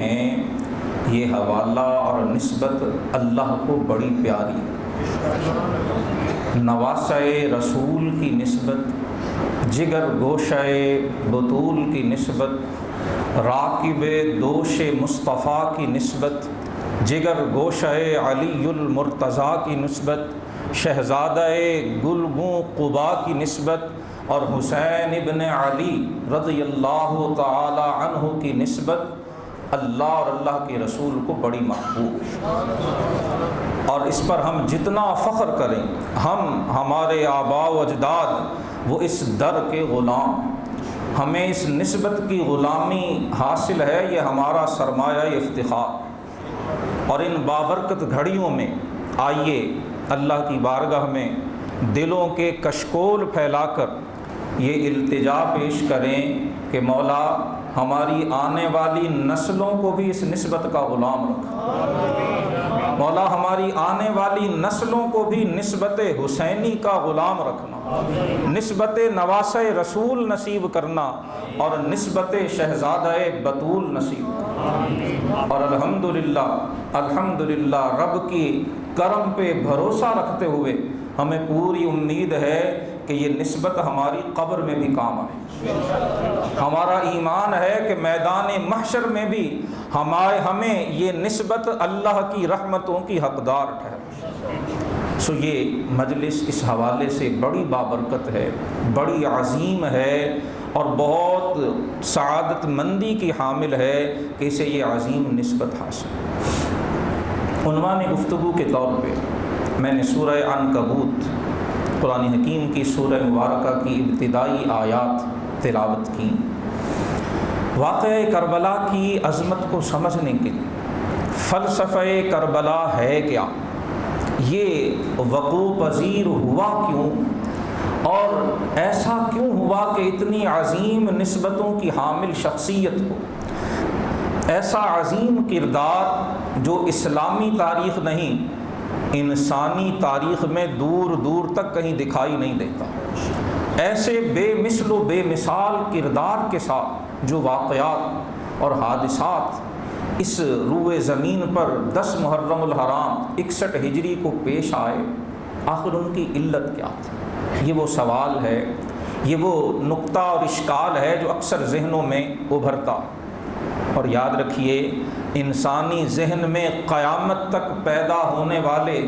ہیں یہ حوالہ اور نسبت اللہ کو بڑی پیاری ہے۔ نواسہ رسول کی نسبت، جگر گوشہ بطول کی نسبت، راکب دوش مصطفیٰ کی نسبت، جگر گوشہ علی المرتضیٰ کی نسبت، شہزادہ گلگوں قبا کی نسبت اور حسین ابن علی رضی اللہ تعالی عنہ کی نسبت اللہ اور اللہ کے رسول کو بڑی محبوب ہے، اور اس پر ہم جتنا فخر کریں ہمارے آباء و اجداد وہ اس در کے غلام، ہمیں اس نسبت کی غلامی حاصل ہے، یہ ہمارا سرمایہ افتخار۔ اور ان بابرکت گھڑیوں میں آئیے اللہ کی بارگاہ میں دلوں کے کشکول پھیلا کر یہ التجا پیش کریں کہ مولا ہماری آنے والی نسلوں کو بھی اس نسبت کا غلام رکھ، مولا ہماری آنے والی نسلوں کو بھی نسبت حسینی کا غلام رکھنا، نسبت نواسہ رسول نصیب کرنا اور نسبت شہزادہ بطول نصیب کرنا۔ اور الحمدللہ رب کی کرم پہ بھروسہ رکھتے ہوئے ہمیں پوری امید ہے کہ یہ نسبت ہماری قبر میں بھی کام آئے۔ ہمارا ایمان ہے کہ میدان محشر میں بھی ہمیں یہ نسبت اللہ کی رحمتوں کی حقدار ٹھہرے۔ یہ مجلس اس حوالے سے بڑی بابرکت ہے، بڑی عظیم ہے اور بہت سعادت مندی کی حامل ہے کہ اسے یہ عظیم نسبت حاصل۔ عنوان گفتگو کے طور پہ میں نے سورہ عنکبوت قرآن حکیم کی سورہ مبارکہ کی ابتدائی آیات تلاوت کی۔ واقعہ کربلا کی عظمت کو سمجھنے کے لیے فلسفہ کربلا ہے کیا، یہ وقوع پذیر ہوا کیوں، اور ایسا کیوں ہوا کہ اتنی عظیم نسبتوں کی حامل شخصیت کو، ایسا عظیم کردار جو اسلامی تاریخ نہیں انسانی تاریخ میں دور دور تک کہیں دکھائی نہیں دیتا، ایسے بے مثل و بے مثال کردار کے ساتھ جو واقعات اور حادثات اس روئے زمین پر 10 محرم الحرام 61 ہجری کو پیش آئے، آخر ان کی علت کیا تھی؟ یہ وہ سوال ہے، یہ وہ نقطہ اور اشکال ہے جو اکثر ذہنوں میں ابھرتا۔ اور یاد رکھیے انسانی ذہن میں قیامت تک پیدا ہونے والے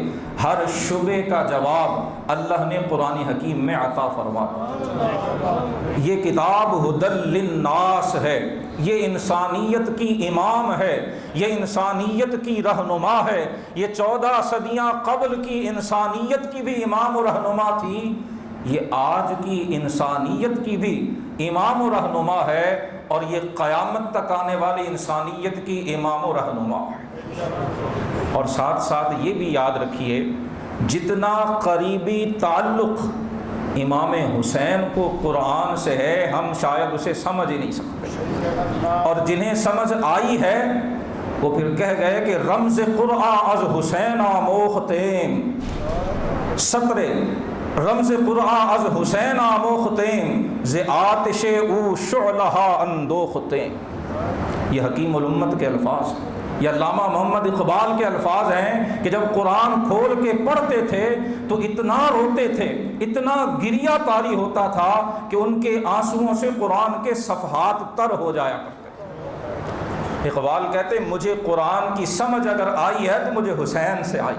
ہر شبے کا جواب اللہ نے قرآن حکیم میں عطا فرمایا۔ یہ کتاب ھدی للناس ہے، یہ انسانیت کی امام ہے، یہ انسانیت کی رہنما ہے، یہ 14 صدیاں قبل کی انسانیت کی بھی امام و رہنما تھی، یہ آج کی انسانیت کی بھی امام و رہنما ہے، اور یہ قیامت تک آنے والی انسانیت کی امام و رہنما ہے۔ اور ساتھ ساتھ یہ بھی یاد رکھیے جتنا قریبی تعلق امام حسین کو قرآن سے ہے ہم شاید اسے سمجھ ہی نہیں سکتے، اور جنہیں سمجھ آئی ہے وہ پھر کہہ گئے کہ رمز قرآن از حسین آموختیم، سطر رمز قرآن از حسین آموختیم ز آتش او شعلہا اندوختیم۔ یہ حکیم الامت کے الفاظ ہیں، یہ علامہ محمد اقبال کے الفاظ ہیں کہ جب قرآن کھول کے پڑھتے تھے تو اتنا روتے تھے، اتنا گریہ طاری ہوتا تھا کہ ان کے آنسوؤں سے قرآن کے صفحات تر ہو جایا کرتے تھے۔ اقبال کہتے مجھے قرآن کی سمجھ اگر آئی ہے تو مجھے حسین سے آئی۔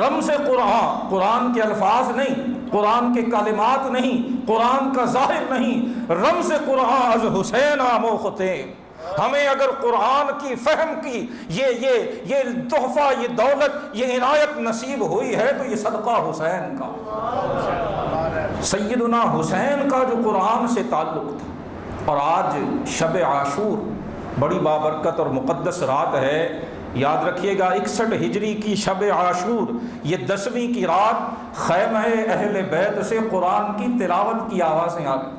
رمز قرآن، قرآن کے الفاظ نہیں، قرآن کے کلمات نہیں، قرآن کا ظاہر نہیں، رمز قرآن از حسین آموختیم۔ ہمیں اگر قرآن کی فہم کی یہ تحفہ، یہ دولت، یہ عنایت نصیب ہوئی ہے تو یہ صدقہ حسین کا، سیدنا حسین کا جو قرآن سے تعلق تھا۔ اور آج شب عاشور بڑی بابرکت اور مقدس رات ہے، یاد رکھیے گا 61 ہجری کی شب عاشور، یہ 10ویں کی رات خیمہ اہل بیت سے قرآن کی تلاوت کی آوازیں آ گئی۔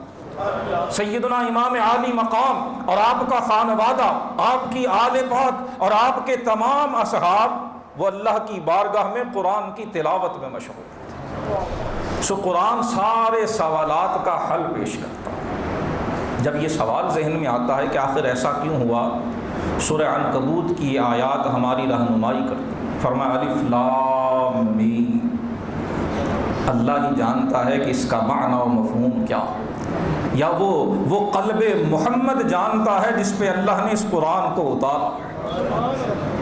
سیدنا امام عالی مقام اور آپ کا خانوادہ، آپ کی آل پاک اور آپ کے تمام اصحاب وہ اللہ کی بارگاہ میں قرآن کی تلاوت میں مشغول تھے۔ قرآن سارے سوالات کا حل پیش کرتا ہے۔ جب یہ سوال ذہن میں آتا ہے کہ آخر ایسا کیوں ہوا سورہ عنکبوت کی آیات ہماری رہنمائی کرتی ہیں۔ فرمایا الف لام میم، اللہ ہی جانتا ہے کہ اس کا معنی و مفہوم کیا، یا وہ قلب محمد جانتا ہے جس پہ اللہ نے اس قرآن کو اتارا۔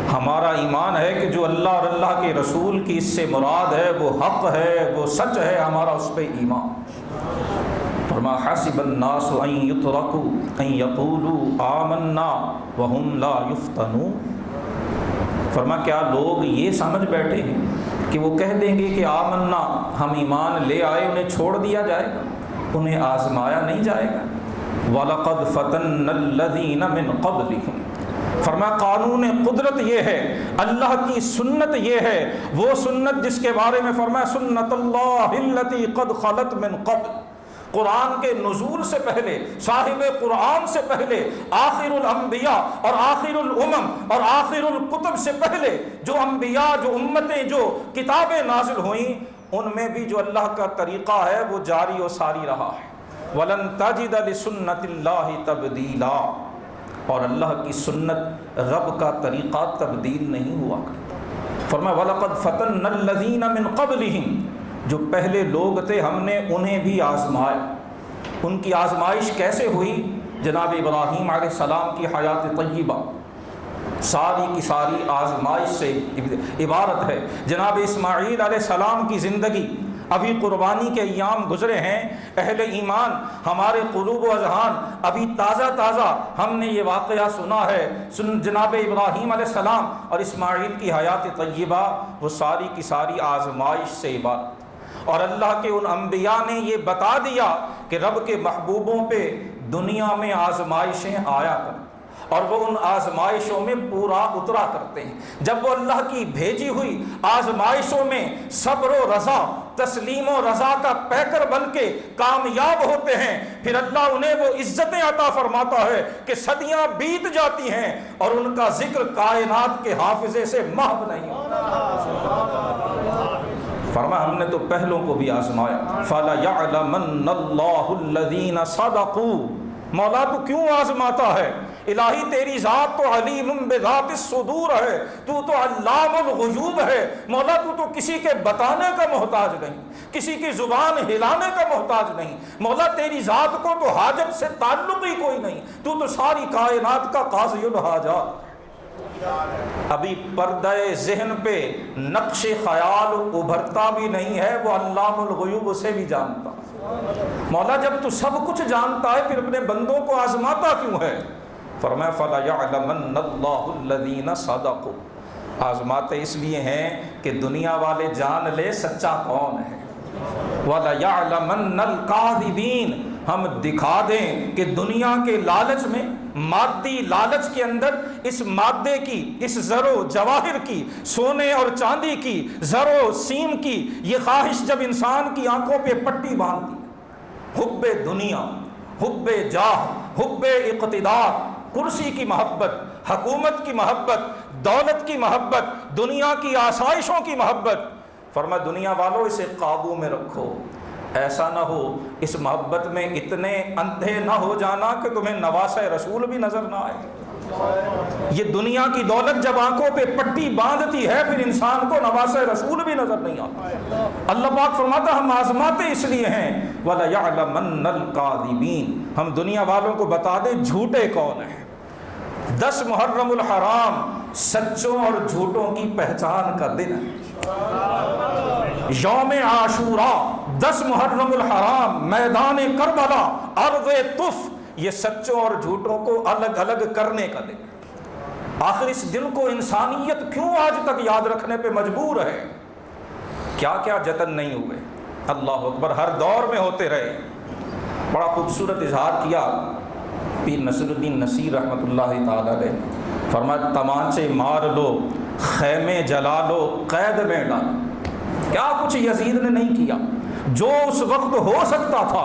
ہمارا ایمان ہے کہ جو اللہ اور اللہ کے رسول کی اس سے مراد ہے وہ حق ہے، وہ سچ ہے، ہمارا اس پہ ایمان۔ فرمایا حسب الناس ان یترکوا ان یقولوا آمنا وهم لا یفتنون، فرمایا کیا لوگ یہ سمجھ بیٹھے ہیں کہ وہ کہہ دیں گے کہ آمنا، ہم ایمان لے آئے، انہیں چھوڑ دیا جائے گا، انہیں آزمایا نہیں جائے گا۔ وَلَقَدْ فَتَنَّ الَّذِينَ مِن قَبْلِهِمْ، فرمایا قانون قدرت یہ ہے، اللہ کی سنت یہ ہے، وہ سنت جس کے بارے میں فرمایا سنت اللہ التی قد خلت من قبل، قرآن کے نزول سے پہلے، صاحب قرآن سے پہلے، آخر الانبیاء اور آخر الامم اور آخر الکتب سے پہلے جو انبیاء، جو امتیں، جو کتابیں نازل ہوئیں، ان میں بھی جو اللہ کا طریقہ ہے وہ جاری و ساری رہا ہے۔ وَلَن تَجِدَ لِسُنَّتِ اللَّهِ تَبْدِيلًا، اور اللہ کی سنت، رب کا طریقہ تبدیل نہیں ہوا کرتا۔ فرمایا وَلَقَدْ فَتَنَّ الَّذِينَ مِن قَبْلِهِمْ، جو پہلے لوگ تھے ہم نے انہیں بھی آزمایا۔ ان کی آزمائش کیسے ہوئی؟ جناب ابراہیم علیہ السلام کی حیات طیبہ ساری کی ساری آزمائش سے عبارت ہے۔ جناب اسماعیل علیہ السلام کی زندگی، ابھی قربانی کے ایام گزرے ہیں، اہل ایمان ہمارے قلوب و اذہان ابھی تازہ تازہ ہم نے یہ واقعہ سنا ہے۔ جناب ابراہیم علیہ السلام اور اسماعیل کی حیات طیبہ وہ ساری کی ساری آزمائش سے عبارت، اور اللہ کے ان انبیاء نے یہ بتا دیا کہ رب کے محبوبوں پہ دنیا میں آزمائشیں آیا کریں، اور وہ ان آزمائشوں میں پورا اترا کرتے ہیں۔ جب وہ اللہ کی بھیجی ہوئی آزمائشوں میں صبر و رضا، تسلیم و رضا کا پیکر بن کے کامیاب ہوتے ہیں، پھر اللہ انہیں وہ عزتیں عطا فرماتا ہے کہ صدیاں بیت جاتی ہیں اور ان کا ذکر کائنات کے حافظے سے محو نہیں ہوتا۔ فرمایا ہم نے تو پہلوں کو بھی آزمایا۔ فَلَيَعْلَمَنَّ اللَّهُ الَّذِينَ صَدَقُوا، مولا تو کیوں آزماتا ہے؟ الہی تیری ذات تو علیم بذات الصدور ہے، تو علام الغیوب ہے۔ مولا تو کسی کے بتانے کا محتاج نہیں، کسی کی زبان ہلانے کا محتاج نہیں۔ مولا تیری ذات کو تو حاجت سے تعلق ہی کوئی نہیں، تو ساری کائنات کا قاضی الحاجات۔ ابھی پردہ ذہن پہ نقش خیال ابھرتا بھی نہیں ہے، وہ علام الغیوب اسے بھی جانتا۔ مولا جب تو سب کچھ جانتا ہے پھر اپنے بندوں کو آزماتا کیوں ہے؟ فرمایا فَلَيَعْلَمَنَّ اللَّهُ الَّذِينَ صَدَقُوا، آزماتے اس لیے ہیں کہ دنیا والے جان لے سچا کون ہے۔ وَلَيَعْلَمَنَّ الْكَاذِبِينَ، ہم دکھا دیں کہ دنیا کے لالچ میں، مادی لالچ کے اندر، اس مادے کی، اس زر و جواہر کی، سونے اور چاندی کی، زر و سیم کی یہ خواہش جب انسان کی آنکھوں پہ پٹی باندھتی، حب دنیا، حب جاہ، حب اقتدار، کرسی کی محبت، حکومت کی محبت، دولت کی محبت، دنیا کی آسائشوں کی محبت، فرمایا دنیا والوں اسے قابو میں رکھو، ایسا نہ ہو اس محبت میں اتنے اندھے نہ ہو جانا کہ تمہیں نواسہ رسول بھی نظر نہ آئے۔ یہ دنیا کی دولت جب آنکھوں پہ پٹی باندھتی ہے پھر انسان کو نواسہ رسول بھی نظر نہیں آتا۔ اللہ پاک فرماتا ہم آزماتے اس لیے ہیں وَلَيَعْلَمَنَّ الْكَاذِبِينَ، ہم دنیا والوں کو بتا دیں جھوٹے کون ہیں۔ 10 محرم الحرام سچوں اور جھوٹوں کی پہچان کا دن ہے۔ یوم عاشوراء 10 محرم الحرام میدان کربلا ارض طف، یہ سچوں اور جھوٹوں کو الگ الگ کرنے کا دن۔ آخر اس دن کو انسانیت کیوں آج تک یاد رکھنے پہ مجبور ہے؟ کیا کیا جتن نہیں ہوئے، اللہ اکبر، ہر دور میں ہوتے رہے۔ بڑا خوبصورت اظہار کیا پیر نصر الدین نصیر رحمۃ اللہ تعالی علیہ، فرمایا تمانچے مار لو، خیمے جلا لو، قید میں ڈالو۔ کیا کچھ یزید نے نہیں کیا جو اس وقت ہو سکتا تھا؟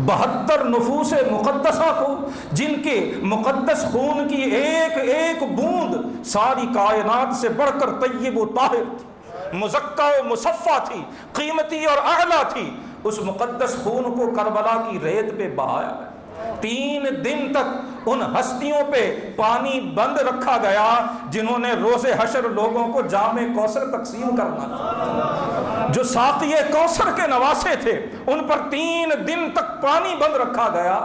72 نفوس مقدسہ کو، جن کے مقدس خون کی ایک ایک بوند ساری کائنات سے بڑھ کر طیب و طاہر تھی، مزکہ و مصفہ تھی، قیمتی اور اعلیٰ تھی، اس مقدس خون کو کربلا کی ریت پہ بہایا ہے۔ 3 دن تک ان ہستیوں پہ پانی بند رکھا گیا جنہوں نے روز حشر لوگوں کو جام کوثر تقسیم کرنا تھا۔ جو ساقی کوثر کے نواسے تھے ان پر 3 دن تک پانی بند رکھا گیا۔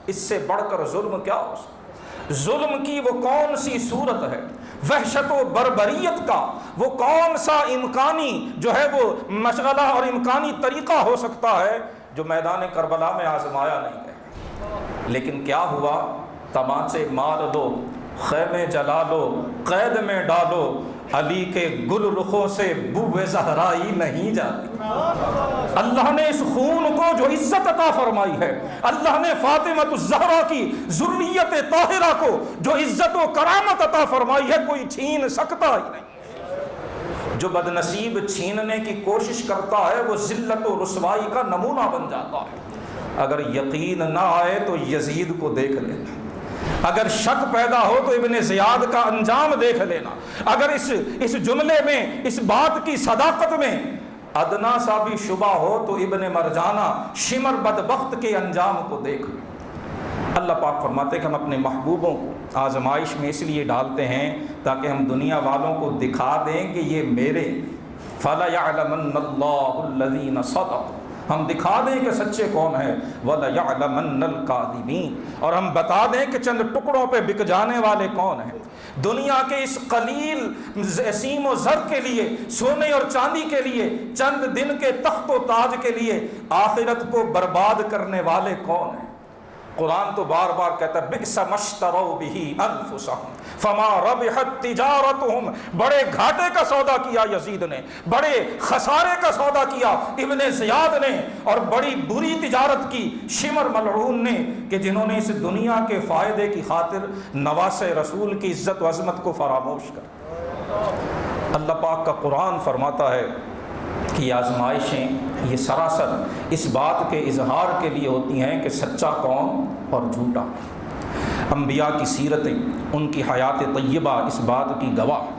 اس سے بڑھ کر ظلم کیا ہو سکتا؟ ظلم کی وہ کون سی صورت ہے، وحشت و بربریت کا وہ کون سا امکانی جو ہے وہ مشغلہ اور امکانی طریقہ ہو سکتا ہے جو میدان کربلا میں آزمایا نہیں ہے۔ لیکن کیا ہوا؟ تماچے مار دو، خیمے جلا لو، قید میں ڈالو، علی کے گل رخوں سے بو زہرائی نہیں جاتی۔ اللہ نے اس خون کو جو عزت عطا فرمائی ہے، اللہ نے فاطمہ الزہرا کی ذریت طاہرہ کو جو عزت و کرامت عطا فرمائی ہے، کوئی چھین سکتا ہی نہیں۔ جو بد نصیب چھیننے کی کوشش کرتا ہے وہ ذلت و رسوائی کا نمونہ بن جاتا ہے۔ اگر یقین نہ آئے تو یزید کو دیکھ لینا، اگر شک پیدا ہو تو ابن زیاد کا انجام دیکھ لینا، اگر اس جملے میں، اس بات کی صداقت میں ادنا سا بھی شبہ ہو تو ابن مرجانہ شمر بدبخت کے انجام کو دیکھ لیں۔ اللہ پاک فرماتے کہ ہم اپنے محبوبوں کو آزمائش میں اس لیے ڈالتے ہیں تاکہ ہم دنیا والوں کو دکھا دیں کہ یہ میرے، فَلَيَعْلَمَنَّ اللَّهُ الَّذِينَ صَدَقُوا، ہم دکھا دیں کہ سچے کون ہیں، وَلَيَعْلَمَنَّ الْكَاذِبِينَ، اور ہم بتا دیں کہ چند ٹکڑوں پہ بک جانے والے کون ہیں۔ دنیا کے اس قلیل سیم و زر کے لیے، سونے اور چاندی کے لیے، چند دن کے تخت و تاج کے لیے آخرت کو برباد کرنے والے کون ہیں؟ قرآن تو بار بار کہتا ہے بئس ما اشتروا بہ انفسہم فما ربحت تجارتہم، بڑے گھاٹے کا سودا کیا یزید نے، بڑے خسارے کا سودا کیا ابن زیاد نے، اور بڑی بری تجارت کی شمر ملعون نے کہ جنہوں نے اس دنیا کے فائدے کی خاطر نواسے رسول کی عزت و عظمت کو فراموش کر۔ اللہ پاک کا قرآن فرماتا ہے کہ یہ آزمائشیں یہ سراسر اس بات کے اظہار کے لیے ہوتی ہیں کہ سچا کون اور جھوٹا۔ انبیاء کی سیرتیں، ان کی حیات طیبہ اس بات کی گواہ۔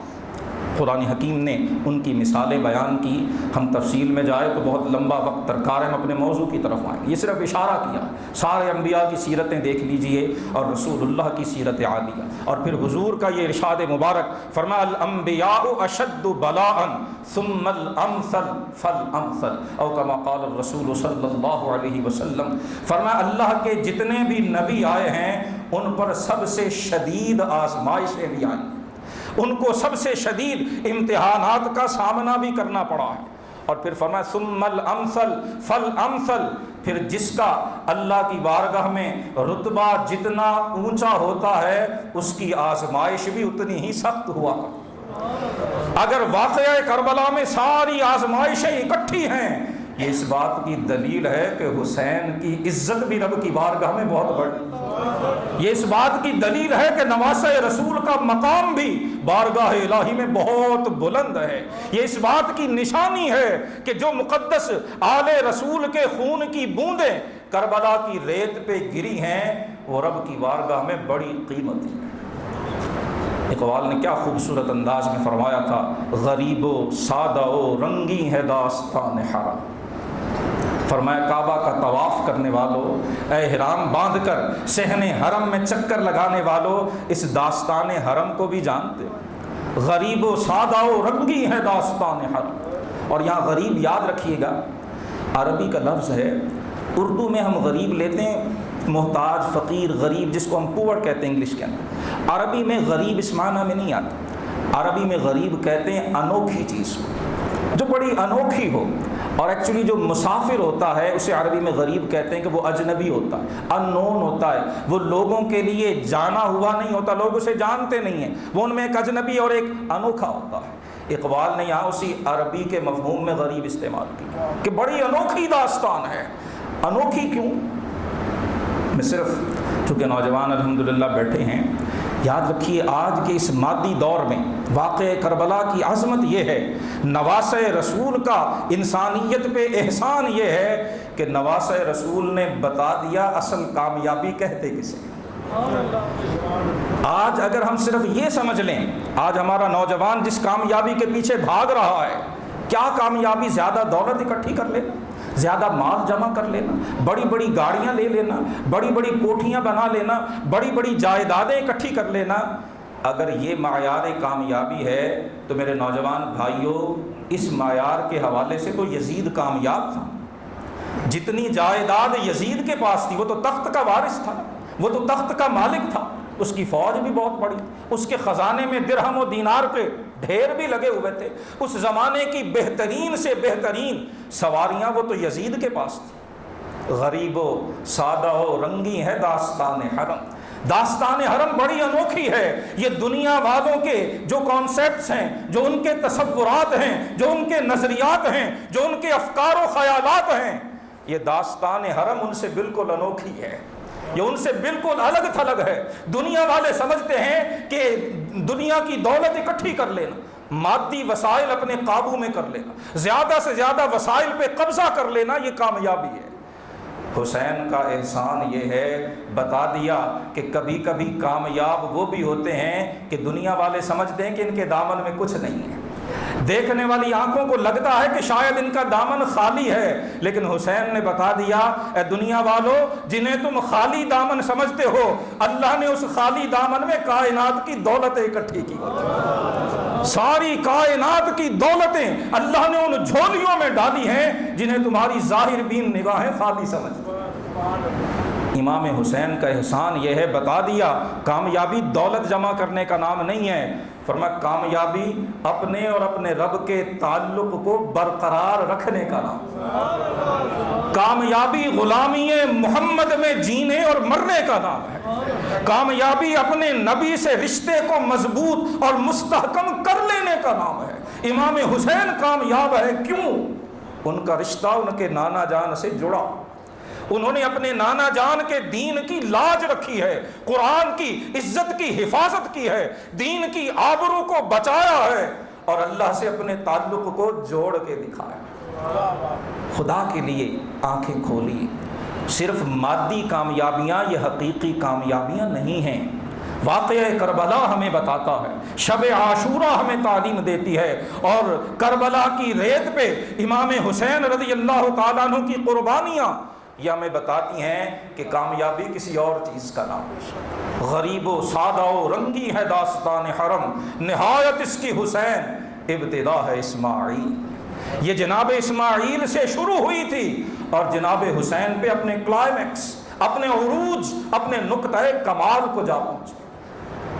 قرآن حکیم نے ان کی مثالیں بیان کی، ہم تفصیل میں جائے تو بہت لمبا وقت درکار ہے، ہم اپنے موضوع کی طرف آئیں۔ یہ صرف اشارہ کیا، سارے انبیاء کی سیرتیں دیکھ لیجئے اور رسول اللہ کی سیرت عالیہ، اور پھر حضور کا یہ ارشاد مبارک فرمایا الانبیاء اشد بلاء ثم الامثل فالامثل، او کما قال الرسول صلی اللہ علیہ وسلم، فرمایا اللہ کے جتنے بھی نبی آئے ہیں ان پر سب سے شدید آزمائشیں بھی آئیں، ان کو سب سے شدید امتحانات کا سامنا بھی کرنا پڑا ہے۔ اور پھر فرمایا ثم الامثل فالامثل، پھر جس کا اللہ کی بارگاہ میں رتبہ جتنا اونچا ہوتا ہے اس کی آزمائش بھی اتنی ہی سخت ہوا کرتی۔ اگر واقعہ کربلا میں ساری آزمائشیں اکٹھی ہیں، یہ اس بات کی دلیل ہے کہ حسین کی عزت بھی رب کی بارگاہ میں بہت بڑی، یہ اس بات کی دلیل ہے کہ نواسہ رسول کا مقام بھی بارگاہ الہی میں بہت بلند ہے، یہ اس بات کی نشانی ہے کہ جو مقدس آل رسول کے خون کی بوندیں کربلا کی ریت پہ گری ہیں وہ رب کی بارگاہ میں بڑی قیمتی ہیں۔ اقبال نے کیا خوبصورت انداز میں فرمایا تھا، غریب و سادہ و رنگی ہے داستان حرم، فرمایا کعبہ کا طواف کرنے والوں، احرام باندھ کر صحن حرم میں چکر لگانے والوں، اس داستان حرم کو بھی جانتے ہو، غریب و سادہ و رنگی ہے داستان حرم۔ اور یہاں غریب یاد رکھیے گا عربی کا لفظ ہے، اردو میں ہم غریب لیتے ہیں محتاج، فقیر، غریب، جس کو ہم پور کہتے ہیں انگلش کے اندر، عربی میں غریب اس معنی میں نہیں آتا، عربی میں غریب کہتے ہیں انوکھی چیز کو، جو بڑی انوکھی ہو، اور ایکچولی جو مسافر ہوتا ہے اسے عربی میں غریب کہتے ہیں کہ وہ اجنبی ہوتا ہے، ان نون ہوتا ہے، وہ لوگوں کے لیے جانا ہوا نہیں ہوتا، لوگ اسے جانتے نہیں ہیں، وہ ان میں ایک اجنبی اور ایک انوکھا ہوتا ہے۔ اقبال نے یہاں اسی عربی کے مفہوم میں غریب استعمال کیا کہ بڑی انوکھی داستان ہے۔ انوکھی کیوں؟ میں صرف چونکہ نوجوان الحمدللہ بیٹھے ہیں، یاد رکھیے آج کے اس مادی دور میں واقع کربلا کی عظمت یہ ہے، نواسہ رسول کا انسانیت پہ احسان یہ ہے کہ نواسہ رسول نے بتا دیا اصل کامیابی کہتے کسے۔ آج اگر ہم صرف یہ سمجھ لیں، آج ہمارا نوجوان جس کامیابی کے پیچھے بھاگ رہا ہے، کیا کامیابی زیادہ دولت اکٹھی کر لے، زیادہ مال جمع کر لینا، بڑی بڑی گاڑیاں لے لینا، بڑی بڑی کوٹھیاں بنا لینا، بڑی بڑی جائیدادیں اکٹھی کر لینا، اگر یہ معیار کامیابی ہے تو میرے نوجوان بھائیوں اس معیار کے حوالے سے تو یزید کامیاب تھا۔ جتنی جائیداد یزید کے پاس تھی وہ تو تخت کا وارث تھا، وہ تو تخت کا مالک تھا، اس کی فوج بھی بہت بڑی، اس کے خزانے میں درہم و دینار پہ ڈھیر بھی لگے ہوئے تھے، اس زمانے کی بہترین سے بہترین سواریاں وہ تو یزید کے پاس تھی۔ غریب و سادہ و رنگی ہے داستان حرم، داستان حرم بڑی انوکھی ہے۔ یہ دنیا والوں کے جو کانسیپٹس ہیں، جو ان کے تصورات ہیں، جو ان کے نظریات ہیں، جو ان کے افکار و خیالات ہیں، یہ داستان حرم ان سے بالکل انوکھی ہے، یہ ان سے بالکل الگ تھلگ ہے۔ دنیا والے سمجھتے ہیں کہ دنیا کی دولت اکٹھی کر لینا، مادی وسائل اپنے قابو میں کر لینا، زیادہ سے زیادہ وسائل پہ قبضہ کر لینا، یہ کامیابی ہے۔ حسین کا احسان یہ ہے، بتا دیا کہ کبھی کبھی کامیاب وہ بھی ہوتے ہیں کہ دنیا والے سمجھتے ہیں کہ ان کے دامن میں کچھ نہیں ہے، دیکھنے والی آنکھوں کو لگتا ہے کہ شاید ان کا دامن خالی ہے، لیکن حسین نے بتا دیا اے دنیا والوں، جنہیں تم خالی دامن سمجھتے ہو، اللہ نے اس خالی دامن میں کائنات کی دولتیں اکٹھی کی ہوتی، ساری کائنات کی دولتیں اللہ نے ان جھولیوں میں ڈالی ہیں جنہیں تمہاری ظاہر بین نگاہیں خالی سمجھتی۔ امام حسین کا احسان یہ ہے، بتا دیا کامیابی دولت جمع کرنے کا نام نہیں ہے، فرمایا کامیابی اپنے اور اپنے رب کے تعلق کو برقرار رکھنے کا نام، کامیابی غلامی محمد میں جینے اور مرنے کا نام ہے، کامیابی اپنے نبی سے رشتے کو مضبوط اور مستحکم کر لینے کا نام ہے۔ امام حسین کامیاب ہے کیوں؟ ان کا رشتہ ان کے نانا جان سے جڑا، انہوں نے اپنے نانا جان کے دین کی لاج رکھی ہے، قرآن کی عزت کی حفاظت کی ہے، دین کی آبرو کو بچایا ہے اور اللہ سے اپنے تعلق کو جوڑ کے دکھایا۔ خدا کے لیے آنکھیں کھولی، صرف مادی کامیابیاں یہ حقیقی کامیابیاں نہیں ہیں۔ واقعہ کربلا ہمیں بتاتا ہے، شب عاشورہ ہمیں تعلیم دیتی ہے، اور کربلا کی ریت پہ امام حسین رضی اللہ تعالیٰ عنہ کی قربانیاں یہ ہمیں بتاتی ہیں کہ کامیابی کسی اور چیز کا نام ہے۔ غریب و سادہ و رنگی ہے داستان حرم، نہایت اس کی حسین، ابتدا ہے اسماعیل۔ یہ جناب اسماعیل سے شروع ہوئی تھی اور جناب حسین پہ اپنے کلائمیکس، اپنے عروج، اپنے نقطۂ کمال کو جا پہنچی۔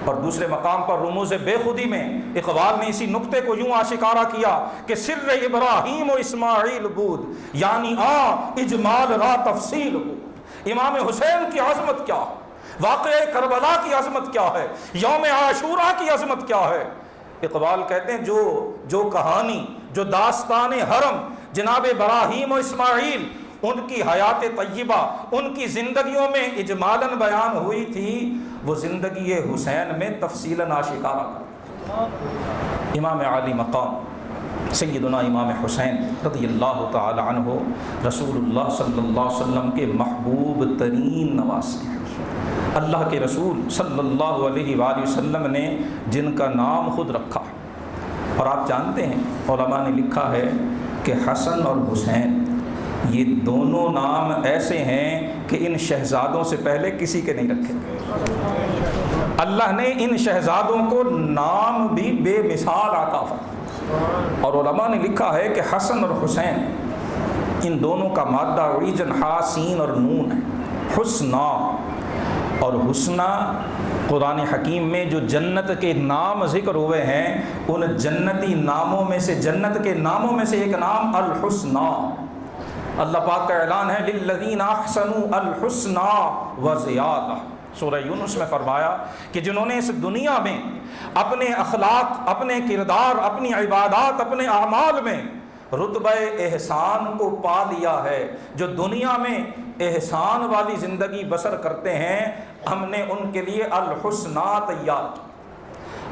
اور دوسرے مقام پر رموز بے خودی میں اقبال نے اسی نقطے کو یوں آشکارا کیا کہ سر ابراہیم و اسماعیل بود، یعنی اجمال را تفصیل بود۔ امام حسین کی عظمت کیا ہے، واقعہ کربلا کی عظمت کیا ہے، یوم عاشورہ کی عظمت کیا ہے۔ اقبال کہتے ہیں جو کہانی، جو داستان حرم جناب ابراہیم و اسماعیل، ان کی حیات طیبہ، ان کی زندگیوں میں اجمالاً بیان ہوئی تھی، وہ زندگی حسین میں تفصیلاً آشکارا کر۔ امام عالی مقام سیدنا امام حسین رضی اللہ تعالی عنہ رسول اللہ صلی اللہ علیہ وسلم کے محبوب ترین نواسے ہیں۔ اللہ کے رسول صلی اللہ علیہ وآلہ وسلم نے جن کا نام خود رکھا، اور آپ جانتے ہیں علماء نے لکھا ہے کہ حسن اور حسین یہ دونوں نام ایسے ہیں کہ ان شہزادوں سے پہلے کسی کے نہیں رکھے۔ اللہ نے ان شہزادوں کو نام بھی بے مثال عطا فرمایا، اور علماء نے لکھا ہے کہ حسن اور حسین ان دونوں کا مادہ اوریجن ہا سین اور نون ہے، حسنا۔ اور حسنا قرآن حکیم میں جو جنت کے نام ذکر ہوئے ہیں، ان جنتی ناموں میں سے، جنت کے ناموں میں سے ایک نام الحسنہ۔ اللہ پاک کا اعلان ہے للذین احسنوا الحسنى وزیادہ، سورہ یونس میں فرمایا کہ جنہوں نے اس دنیا میں اپنے اخلاق، اپنے کردار، اپنی عبادات، اپنے اعمال میں رتبہ احسان کو پا لیا ہے، جو دنیا میں احسان والی زندگی بسر کرتے ہیں، ہم نے ان کے لیے الحسنى تیار کی۔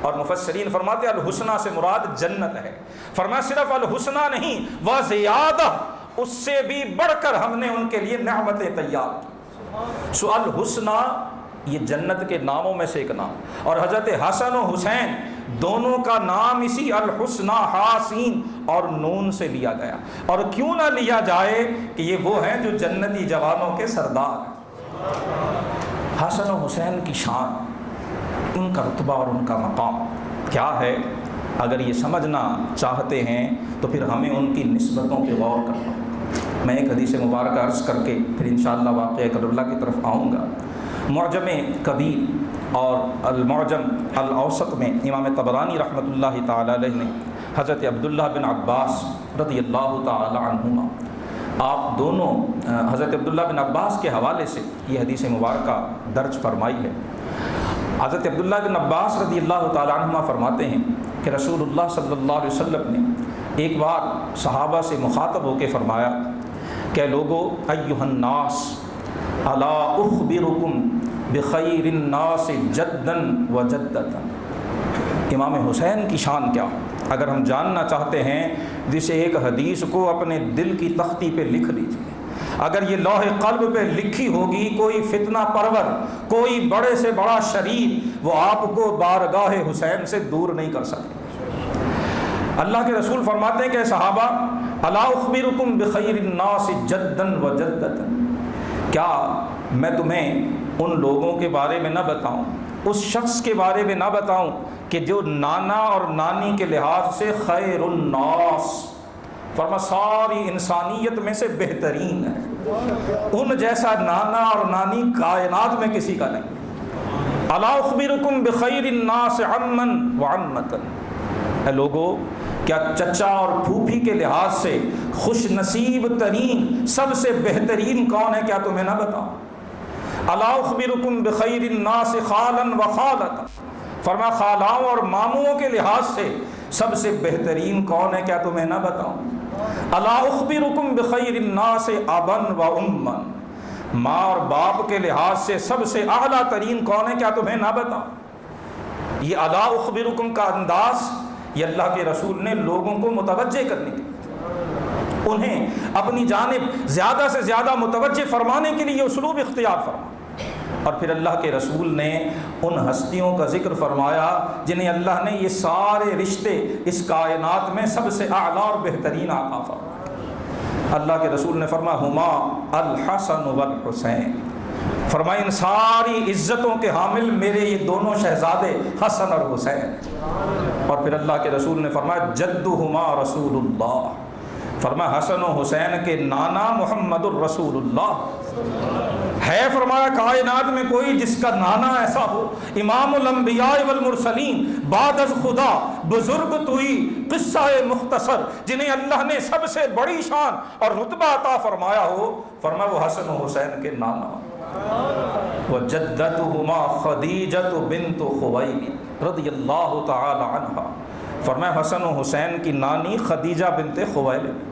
اور مفسرین فرماتے ہیں الحسنى سے مراد جنت ہے، فرمایا صرف الحسنى نہیں وزیادہ، اس سے بھی بڑھ کر ہم نے ان کے لیے نعمتیں تیار کی۔ الحسنى یہ جنت کے ناموں میں سے ایک نام، اور حضرت حسن و حسین دونوں کا نام اسی الحسنی حاسین اور نون سے لیا گیا. اور کیوں نہ لیا جائے کہ یہ وہ ہیں جو جنتی جوانوں کے سردار ہیں. حسن و حسین کی شان، ان کا رتبہ اور ان کا مقام کیا ہے، اگر یہ سمجھنا چاہتے ہیں تو پھر ہمیں ان کی نسبتوں پہ غور کرنا. میں ایک حدیث مبارکہ عرض کر کے پھر انشاءاللہ واقعہ کربلا کی طرف آؤں گا. معجم کبیر اور المعجم الاوسط میں امام طبرانی رحمۃ اللہ تعالی علیہ نے حضرت عبداللہ بن عباس رضی اللہ تعالی عنہما، آپ دونوں حضرت عبداللہ بن عباس کے حوالے سے یہ حدیث مبارکہ درج فرمائی ہے. حضرت عبداللہ بن عباس رضی اللہ تعالی عنہما فرماتے ہیں کہ رسول اللہ صلی اللہ علیہ وسلم نے ایک بار صحابہ سے مخاطب ہو کے فرمایا کہ لوگو ایھا الناس الا اخبرکم بخیر الناس جدا و جدتا. امام حسین کی شان کیا، اگر ہم جاننا چاہتے ہیں جسے ایک حدیث کو اپنے دل کی تختی پہ لکھ لیجیے. اگر یہ لوح قلب پہ لکھی ہوگی، کوئی فتنہ پرور، کوئی بڑے سے بڑا شریر وہ آپ کو بارگاہ حسین سے دور نہیں کر سکتے. اللہ کے رسول فرماتے ہیں کہ صحابہ الا اخبرکم بخیر الناس جدا و جدتا، کیا میں تمہیں ان لوگوں کے بارے میں نہ بتاؤں، اس شخص کے بارے میں نہ بتاؤں کہ جو نانا اور نانی کے لحاظ سے خیر الناس، فرما ساری انسانیت میں سے بہترین ہے، ان جیسا نانا اور نانی کائنات میں کسی کا نہیں. الا اخبرکم بخیر الناس عما وعمتا، اے لوگو کیا چچا اور پھوپھی کے لحاظ سے خوش نصیب ترین سب سے بہترین کون ہے، کیا تمہیں نہ بتاؤں. الا اخبرکم بخیر الناس خالا وخالتا، فرما خالاؤں اور ماموں کے لحاظ سے سب سے بہترین کون ہے، کیا تمہیں نہ بتاؤں. الا اخبرکم بخیر الناس ابا و اما، ماں اور باپ کے لحاظ سے سب سے اعلیٰ ترین کون ہے، کیا تمہیں نہ بتاؤں. یہ الا اخبرکم کا انداز یہ اللہ کے رسول نے لوگوں کو متوجہ کرنے کے لیے، انہیں اپنی جانب زیادہ سے زیادہ متوجہ فرمانے کے لیے یہ اسلوب اختیار فرمایا. اور پھر اللہ کے رسول نے ان ہستیوں کا ذکر فرمایا جنہیں اللہ نے یہ سارے رشتے اس کائنات میں سب سے اعلیٰ اور بہترین عطا فرمایا. اللہ کے رسول نے فرمایا ہما الحسن والحسین، فرمایا ان ساری عزتوں کے حامل میرے یہ دونوں شہزادے حسن اور حسین. اور پھر اللہ کے رسول نے فرمایا جدہما رسول اللہ، فرمایا حسن و حسین کے نانا محمد الرسول اللہ ہے. فرمایا کائنات میں کوئی جس کا نانا ایسا ہو، امام الانبیاء والمرسلین، بعد از خدا بزرگ توئی، قصہ مختصر، جنہیں اللہ نے سب سے بڑی شان اور رتبہ عطا فرمایا ہو، فرمایا وہ حسن و حسین کے نانا. وجدتہما خدیجۃ بنت خویلد رضی اللہ تعالی عنہا، فرمایا حسن و حسین کی نانی خدیجہ بنت خویلد،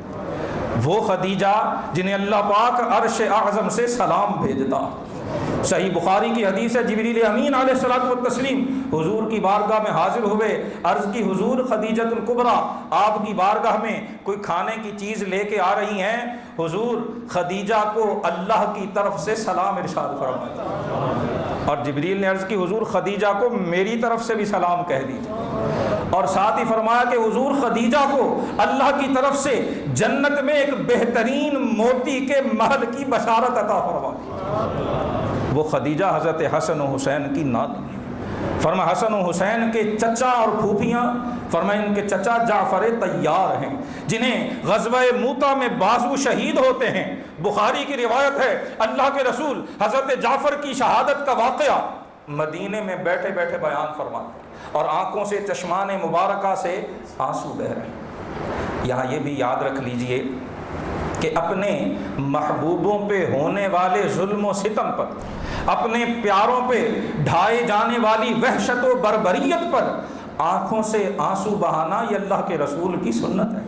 وہ خدیجہ جنہیں اللہ پاک عرش اعظم سے سلام بھیجتا. صحیح بخاری کی حدیث ہے، جبریل امین علیہ الصلوۃ والتسلیم حضور کی بارگاہ میں حاضر ہوئے، عرض کی حضور خدیجۃ الکبریٰ آپ کی بارگاہ میں کوئی کھانے کی چیز لے کے آ رہی ہیں. حضور خدیجہ کو اللہ کی طرف سے سلام ارشاد فرمایا. اور جبریل نے عرض کی حضور خدیجہ کو میری طرف سے بھی سلام کہہ دیجیے. اور ساتھ ہی فرمایا کہ حضور خدیجہ کو اللہ کی طرف سے جنت میں ایک بہترین موتی کے محل کی بشارت عطا فرمائی. وہ خدیجہ حضرت حسن و حسین کی نانی. فرمایا حسن و حسین کے چچا اور پھوپھیاں، فرمایا ان کے چچا جعفر طیار ہیں جنہیں غزوہ موتا میں بازو شہید ہوتے ہیں. بخاری کی روایت ہے اللہ کے رسول حضرت جعفر کی شہادت کا واقعہ مدینے میں بیٹھے بیٹھے بیان فرماتے اور آنکھوں سے چشمان مبارکہ سے آنسو بہہ رہے ہیں. یہاں یہ بھی یاد رکھ لیجئے کہ اپنے محبوبوں پہ ہونے والے ظلم و ستم پر، اپنے پیاروں پہ ڈھائے جانے والی وحشت و بربریت پر آنکھوں سے آنسو بہانا یہ اللہ کے رسول کی سنت ہے.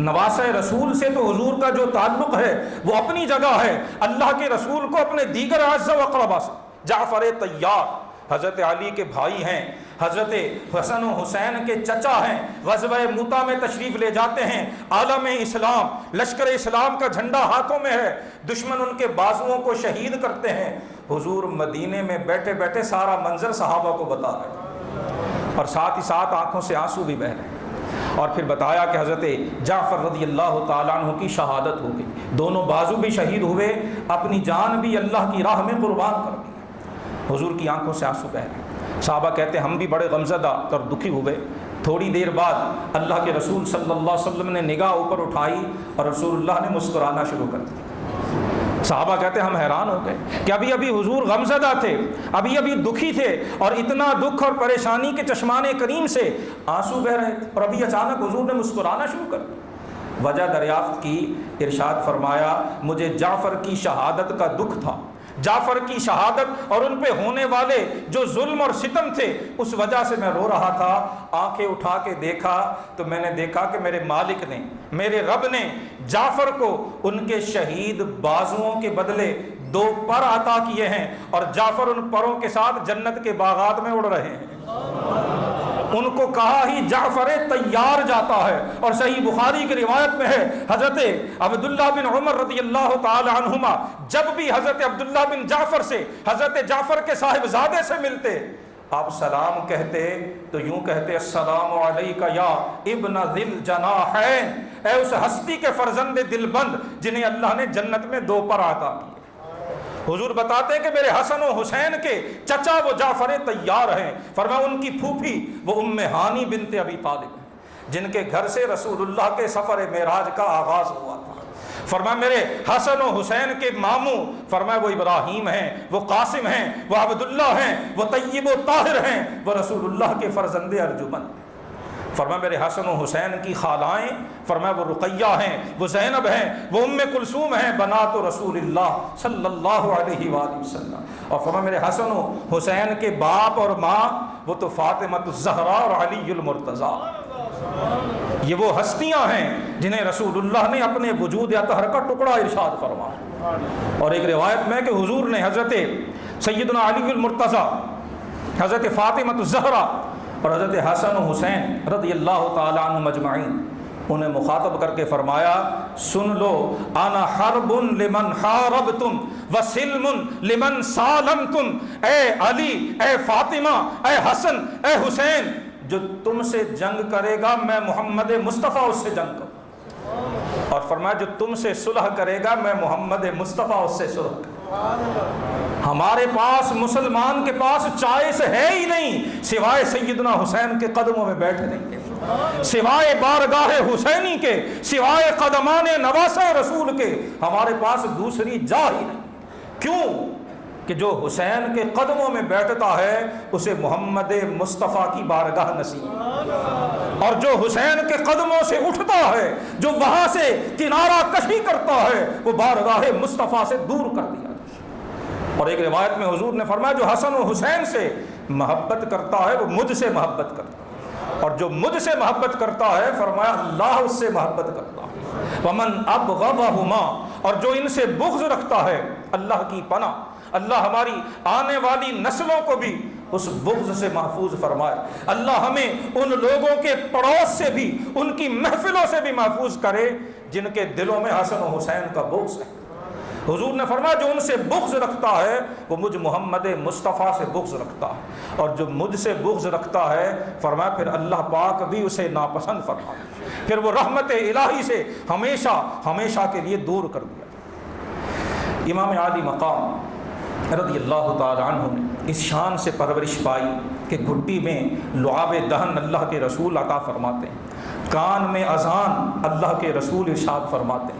نواسہ رسول سے تو حضور کا جو تعلق ہے وہ اپنی جگہ ہے، اللہ کے رسول کو اپنے دیگر اعزاء و اقرباء سے. جعفر طیار حضرت علی کے بھائی ہیں، حضرت حسن و حسین کے چچا ہیں، غزوہ موتا میں تشریف لے جاتے ہیں. عالم اسلام، لشکر اسلام کا جھنڈا ہاتھوں میں ہے، دشمن ان کے بازوؤں کو شہید کرتے ہیں. حضور مدینے میں بیٹھے بیٹھے سارا منظر صحابہ کو بتا رہے ہیں اور ساتھ ہی ساتھ آنکھوں سے آنسو بھی بہہ رہے ہیں۔ اور پھر بتایا کہ حضرت جعفر رضی اللہ تعالیٰ عنہ کی شہادت ہو گئی، دونوں بازو بھی شہید ہوئے، اپنی جان بھی اللہ کی راہ میں قربان کر دی۔ حضور کی آنکھوں سے آنسو بہ رہے۔ صحابہ کہتے ہیں ہم بھی بڑے غمزدہ اور دکھی ہوئے۔ تھوڑی دیر بعد اللہ کے رسول صلی اللہ علیہ وسلم نے نگاہ اوپر اٹھائی اور رسول اللہ نے مسکرانا شروع کر دیا۔ صحابہ کہتے ہیں ہم حیران ہو گئے کہ ابھی ابھی حضور غمزدہ تھے، ابھی ابھی دکھی تھے، اور اتنا دکھ اور پریشانی کے چشمان کریم سے آنسو بہ رہے تھے، اور ابھی اچانک حضور نے مسکرانا شروع کر دیا۔ وجہ دریافت کی، ارشاد فرمایا مجھے جعفر کی شہادت کا دکھ تھا، جعفر کی شہادت اور ان پہ ہونے والے جو ظلم اور ستم تھے اس وجہ سے میں رو رہا تھا۔ آنکھیں اٹھا کے دیکھا تو میں نے دیکھا کہ میرے مالک نے، میرے رب نے جعفر کو ان کے شہید بازوؤں کے بدلے 2 پر عطا کیے ہیں، اور جعفر ان پروں کے ساتھ جنت کے باغات میں اڑ رہے ہیں۔ ان کو کہا ہی جعفر تیار جاتا ہے، اور صحیح بخاری کی روایت میں ہے حضرت عبداللہ بن عمر رضی اللہ تعالی عنہما جب بھی حضرت عبداللہ بن جعفر سے، حضرت جعفر کے صاحبزادے سے ملتے، آپ سلام کہتے تو یوں کہتے السلام علیکہ یا ابن ذی الجناحین، اے اس ہستی کے فرزند دل بند جنہیں اللہ نے جنت میں 2 پر عطا کیے۔ حضور بتاتے ہیں کہ میرے حسن و حسین کے چچا وہ جعفر تیار ہیں۔ فرمایا ان کی پھوپھی وہ ام ہانی بنت ابی طالب ہیں، جن کے گھر سے رسول اللہ کے سفر معراج کا آغاز ہوا تھا۔ فرمایا میرے حسن و حسین کے ماموں، فرمایا وہ ابراہیم ہیں، وہ قاسم ہیں، وہ عبداللہ ہیں، وہ طیب و طاہر ہیں، وہ رسول اللہ کے فرزند ارجمند۔ فرمایا میرے حسن و حسین کی خالائیں، فرمایا وہ رقیہ ہیں، وہ زینب ہیں، وہ ام کلثوم ہیں، بنات رسول اللہ صلی اللہ علیہ وآلہ وسلم۔ اور فرمایا میرے حسن و حسین کے باپ اور ماں وہ تو فاطمۃ الزہرا اور علی المرتضیٰ۔ یہ وہ ہستیاں ہیں جنہیں رسول اللہ نے اپنے وجود اطہر کا ٹکڑا ارشاد فرمایا۔ اور ایک روایت میں کہ حضور نے حضرت سیدنا علی المرتضیٰ، حضرت فاطمۃ الزہرا اور حضرت حسن و حسین رضی اللہ تعالیٰ عنہ مجمعین انہیں مخاطب کر کے فرمایا سن لو، انا حرب لمن حاربتم وسلم لمن سالمتم، اے علی، اے فاطمہ، اے حسن، اے حسین، جو تم سے جنگ کرے گا میں محمد مصطفیٰ اس سے جنگ کروں، اور فرمایا جو تم سے صلح کرے گا میں محمد مصطفیٰ اس سے صلح کروں۔ ہمارے پاس، مسلمان کے پاس چوائس ہے ہی نہیں سوائے سیدنا حسین کے قدموں میں بیٹھنے کے، سوائے بارگاہ حسینی کے، سوائے قدمان نواسہ رسول کے، ہمارے پاس دوسری جا ہی نہیں۔ کیوں کہ جو حسین کے قدموں میں بیٹھتا ہے اسے محمد مصطفیٰ کی بارگاہ نصیب، اور جو حسین کے قدموں سے اٹھتا ہے، جو وہاں سے کنارہ کشی کرتا ہے، وہ بارگاہ مصطفیٰ سے دور کر دیا۔ اور ایک روایت میں حضور نے فرمایا جو حسن و حسین سے محبت کرتا ہے وہ مجھ سے محبت کرتا ہے، اور جو مجھ سے محبت کرتا ہے فرمایا اللہ اس سے محبت کرتا ہے۔ ومن ابغضہما، اور جو ان سے بغض رکھتا ہے، اللہ کی پناہ، اللہ ہماری آنے والی نسلوں کو بھی اس بغض سے محفوظ فرمائے، اللہ ہمیں ان لوگوں کے پڑوس سے بھی، ان کی محفلوں سے بھی محفوظ کرے جن کے دلوں میں حسن و حسین کا بغض ہے۔ حضور نے فرمایا جو ان سے بغض رکھتا ہے وہ مجھ محمد مصطفیٰ سے بغض رکھتا ہے، اور جو مجھ سے بغض رکھتا ہے فرمایا پھر اللہ پاک بھی اسے ناپسند فرمائے، پھر وہ رحمت الہی سے ہمیشہ ہمیشہ کے لیے دور کر دیا۔ امام عالی مقام رضی اللہ تعالی عنہ نے اس شان سے پرورش پائی کہ گھٹی میں لعاب دہن اللہ کے رسول عطا فرماتے ہیں، کان میں اذان اللہ کے رسول ارشاد فرماتے ہیں،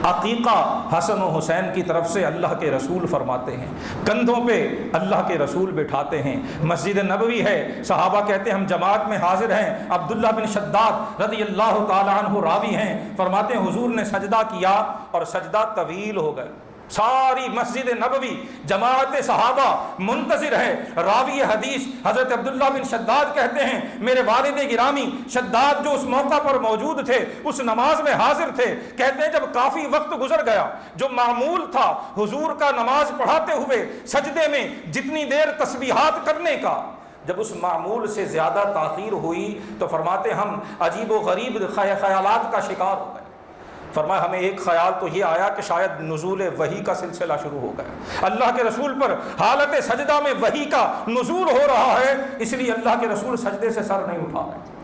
عقیقہ حسن و حسین کی طرف سے اللہ کے رسول فرماتے ہیں، کندھوں پہ اللہ کے رسول بٹھاتے ہیں، مسجد نبوی ہے، صحابہ کہتے ہیں ہم جماعت میں حاضر ہیں، عبداللہ بن شداد رضی اللہ تعالی عنہ راوی ہیں، فرماتے ہیں حضور نے سجدہ کیا اور سجدہ طویل ہو گئے، ساری مسجد نبوی جماعت صحابہ منتظر ہے، راوی حدیث حضرت عبداللہ بن شداد کہتے ہیں میرے والد گرامی شداد جو اس موقع پر موجود تھے اس نماز میں حاضر تھے، کہتے ہیں جب کافی وقت گزر گیا جو معمول تھا حضور کا نماز پڑھاتے ہوئے سجدے میں جتنی دیر تسبیحات کرنے کا، جب اس معمول سے زیادہ تاخیر ہوئی تو فرماتے ہم عجیب و غریب خیالات کا شکار ہو گئے، فرمایا ہمیں ایک خیال تو یہ آیا کہ شاید نزول وحی کا سلسلہ شروع ہو گیا، اللہ کے رسول پر حالت سجدہ میں وحی کا نزول ہو رہا ہے، اس لیے اللہ کے رسول سجدے سے سر نہیں اٹھا رہے۔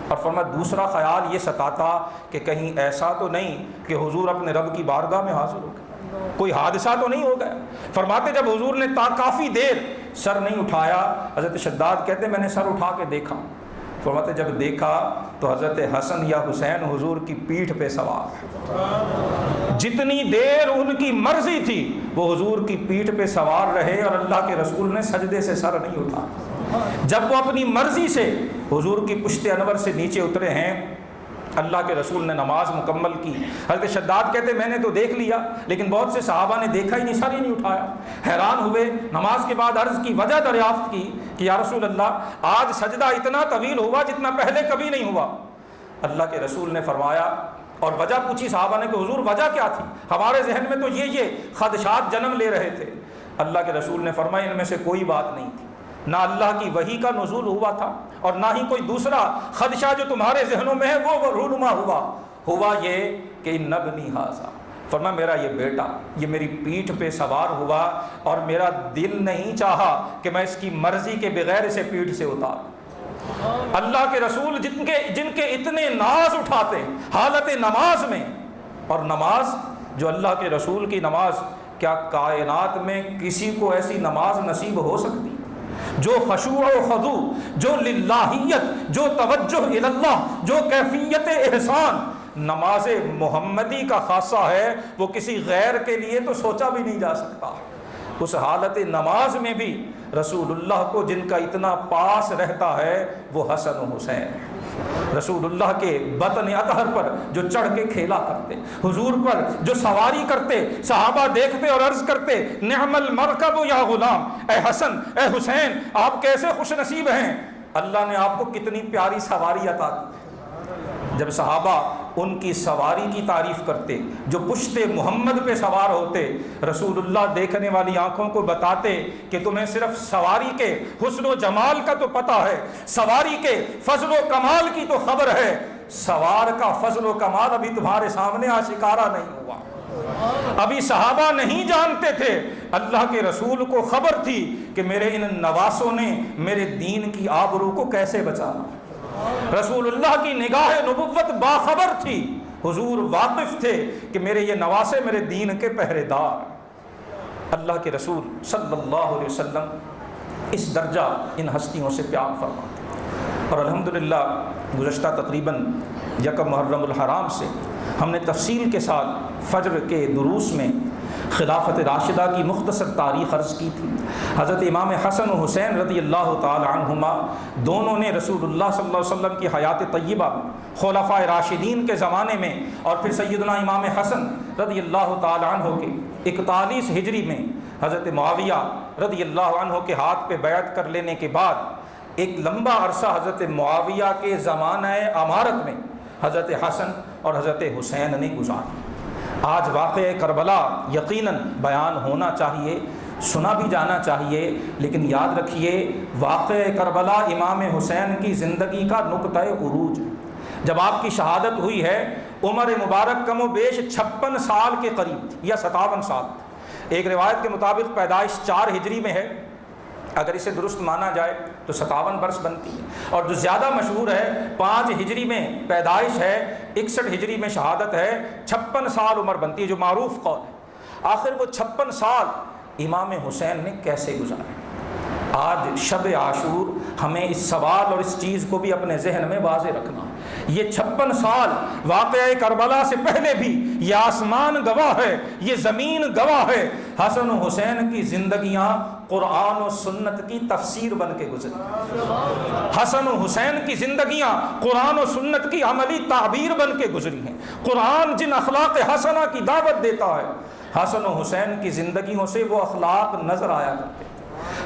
اور فرمایا دوسرا خیال یہ ستاتا کہ کہیں ایسا تو نہیں کہ حضور اپنے رب کی بارگاہ میں حاضر ہو گئے، کوئی حادثہ تو نہیں ہو گیا۔ فرماتے جب حضور نے کافی دیر سر نہیں اٹھایا، حضرت شداد کہتے میں نے سر اٹھا کے دیکھا، فرماتے جب دیکھا تو حضرت حسن یا حسین حضور کی پیٹھ پہ سوار، جتنی دیر ان کی مرضی تھی وہ حضور کی پیٹھ پہ سوار رہے اور اللہ کے رسول نے سجدے سے سر نہیں اٹھا۔ جب وہ اپنی مرضی سے حضور کی پشت انور سے نیچے اترے ہیں، اللہ کے رسول نے نماز مکمل کی۔ حضرت شداد کہتے میں نے تو دیکھ لیا لیکن بہت سے صحابہ نے دیکھا ہی نہیں، سر ہی نہیں اٹھایا، حیران ہوئے۔ نماز کے بعد عرض کی، وجہ دریافت کی کہ یا رسول اللہ آج سجدہ اتنا طویل ہوا جتنا پہلے کبھی نہیں ہوا۔ اللہ کے رسول نے فرمایا، اور وجہ پوچھی صحابہ نے کہ حضور وجہ کیا تھی؟ ہمارے ذہن میں تو یہ خدشات جنم لے رہے تھے۔ اللہ کے رسول نے فرمایا ان میں سے کوئی بات نہیں تھی، نہ اللہ کی وحی کا نزول ہوا تھا اور نہ ہی کوئی دوسرا خدشہ جو تمہارے ذہنوں میں ہے وہ رونما ہوا یہ کہ ان ابنی ھذا، فرمایا میرا یہ بیٹا یہ میری پیٹھ پہ سوار ہوا اور میرا دل نہیں چاہا کہ میں اس کی مرضی کے بغیر اسے پیٹھ سے اتاروں۔ اللہ کے رسول جن کے اتنے ناز اٹھاتے حالت نماز میں، اور نماز جو اللہ کے رسول کی نماز، کیا کائنات میں کسی کو ایسی نماز نصیب ہو سکتی جو خشوع و خضوع، جو للہیت، جو توجہ اللہ، جو کیفیت احسان نماز محمدی کا خاصہ ہے، وہ کسی غیر کے لیے تو سوچا بھی نہیں جا سکتا۔ اس حالت نماز میں بھی رسول اللہ کو جن کا اتنا پاس رہتا ہے وہ حسن و حسین، رسول اللہ کے بطن اطہر پر جو چڑھ کے کھیلا کرتے، حضور پر جو سواری کرتے، صحابہ دیکھتے اور عرض کرتے نعم المرکب یا غلام، اے حسن اے حسین آپ کیسے خوش نصیب ہیں، اللہ نے آپ کو کتنی پیاری سواری عطا کی۔ جب صحابہ ان کی سواری کی تعریف کرتے، جو پشت محمد پہ سوار ہوتے، رسول اللہ دیکھنے والی آنکھوں کو بتاتے کہ تمہیں صرف سواری کے حسن و جمال کا تو پتہ ہے، سواری کے فضل و کمال کی تو خبر ہے، سوار کا فضل و کمال ابھی تمہارے سامنے آشکارا نہیں ہوا۔ ابھی صحابہ نہیں جانتے تھے، اللہ کے رسول کو خبر تھی کہ میرے ان نواسوں نے میرے دین کی آبرو کو کیسے بچانا۔ رسول اللہ کی نگاہ نبوت باخبر تھی، حضور واقف تھے کہ میرے یہ نواسے میرے دین کے پہرے دار۔ اللہ کے رسول صلی اللہ علیہ وسلم اس درجہ ان ہستیوں سے پیار فرماتے، اور الحمدللہ گزشتہ تقریباً یکم محرم الحرام سے ہم نے تفصیل کے ساتھ فجر کے دروس میں خلافت راشدہ کی مختصر تاریخ عرض کی تھی۔ حضرت امام حسن و حسین رضی اللہ تعالی عنہما دونوں نے رسول اللہ صلی اللہ علیہ وسلم کی حیات طیبہ میں، خلفائے راشدین کے زمانے میں، اور پھر سیدنا امام حسن رضی اللہ تعالی عنہ کے 41 ہجری میں حضرت معاویہ رضی اللہ عنہ کے ہاتھ پہ بیعت کر لینے کے بعد ایک لمبا عرصہ حضرت معاویہ کے زمانہ امارت میں حضرت حسن اور حضرت حسین نے گزارا۔ آج واقعہ کربلا یقیناً بیان ہونا چاہیے، سنا بھی جانا چاہیے، لیکن یاد رکھیے واقعہ کربلا امام حسین کی زندگی کا نقطہ عروج ہے۔ جب آپ کی شہادت ہوئی ہے عمر مبارک کم و بیش 56 سال کے قریب تھی یا 57 سال، ایک روایت کے مطابق پیدائش 4 ہجری میں ہے، اگر اسے درست مانا جائے تو 57 برس بنتی ہے، اور جو زیادہ مشہور ہے 5 ہجری میں پیدائش ہے، 61 ہجری میں شہادت ہے، 56 سال عمر بنتی ہے، جو معروف قول ہے۔ آخر وہ 56 سال امام حسین نے کیسے گزارے؟ آج شب عاشور ہمیں اس سوال اور اس چیز کو بھی اپنے ذہن میں واضح رکھنا ہے۔ یہ 56 سال واقعہ کربلا سے پہلے بھی یہ آسمان گواہ ہے، یہ زمین گواہ ہے، حسن و حسین کی زندگیاں قرآن و سنت کی تفسیر بن کے گزری۔ حسن و حسین کی زندگیاں قرآن و سنت کی عملی تعبیر بن کے گزری ہیں۔ قرآن جن اخلاق حسنہ کی دعوت دیتا ہے، حسن و حسین کی زندگیوں سے وہ اخلاق نظر آیا کرتے۔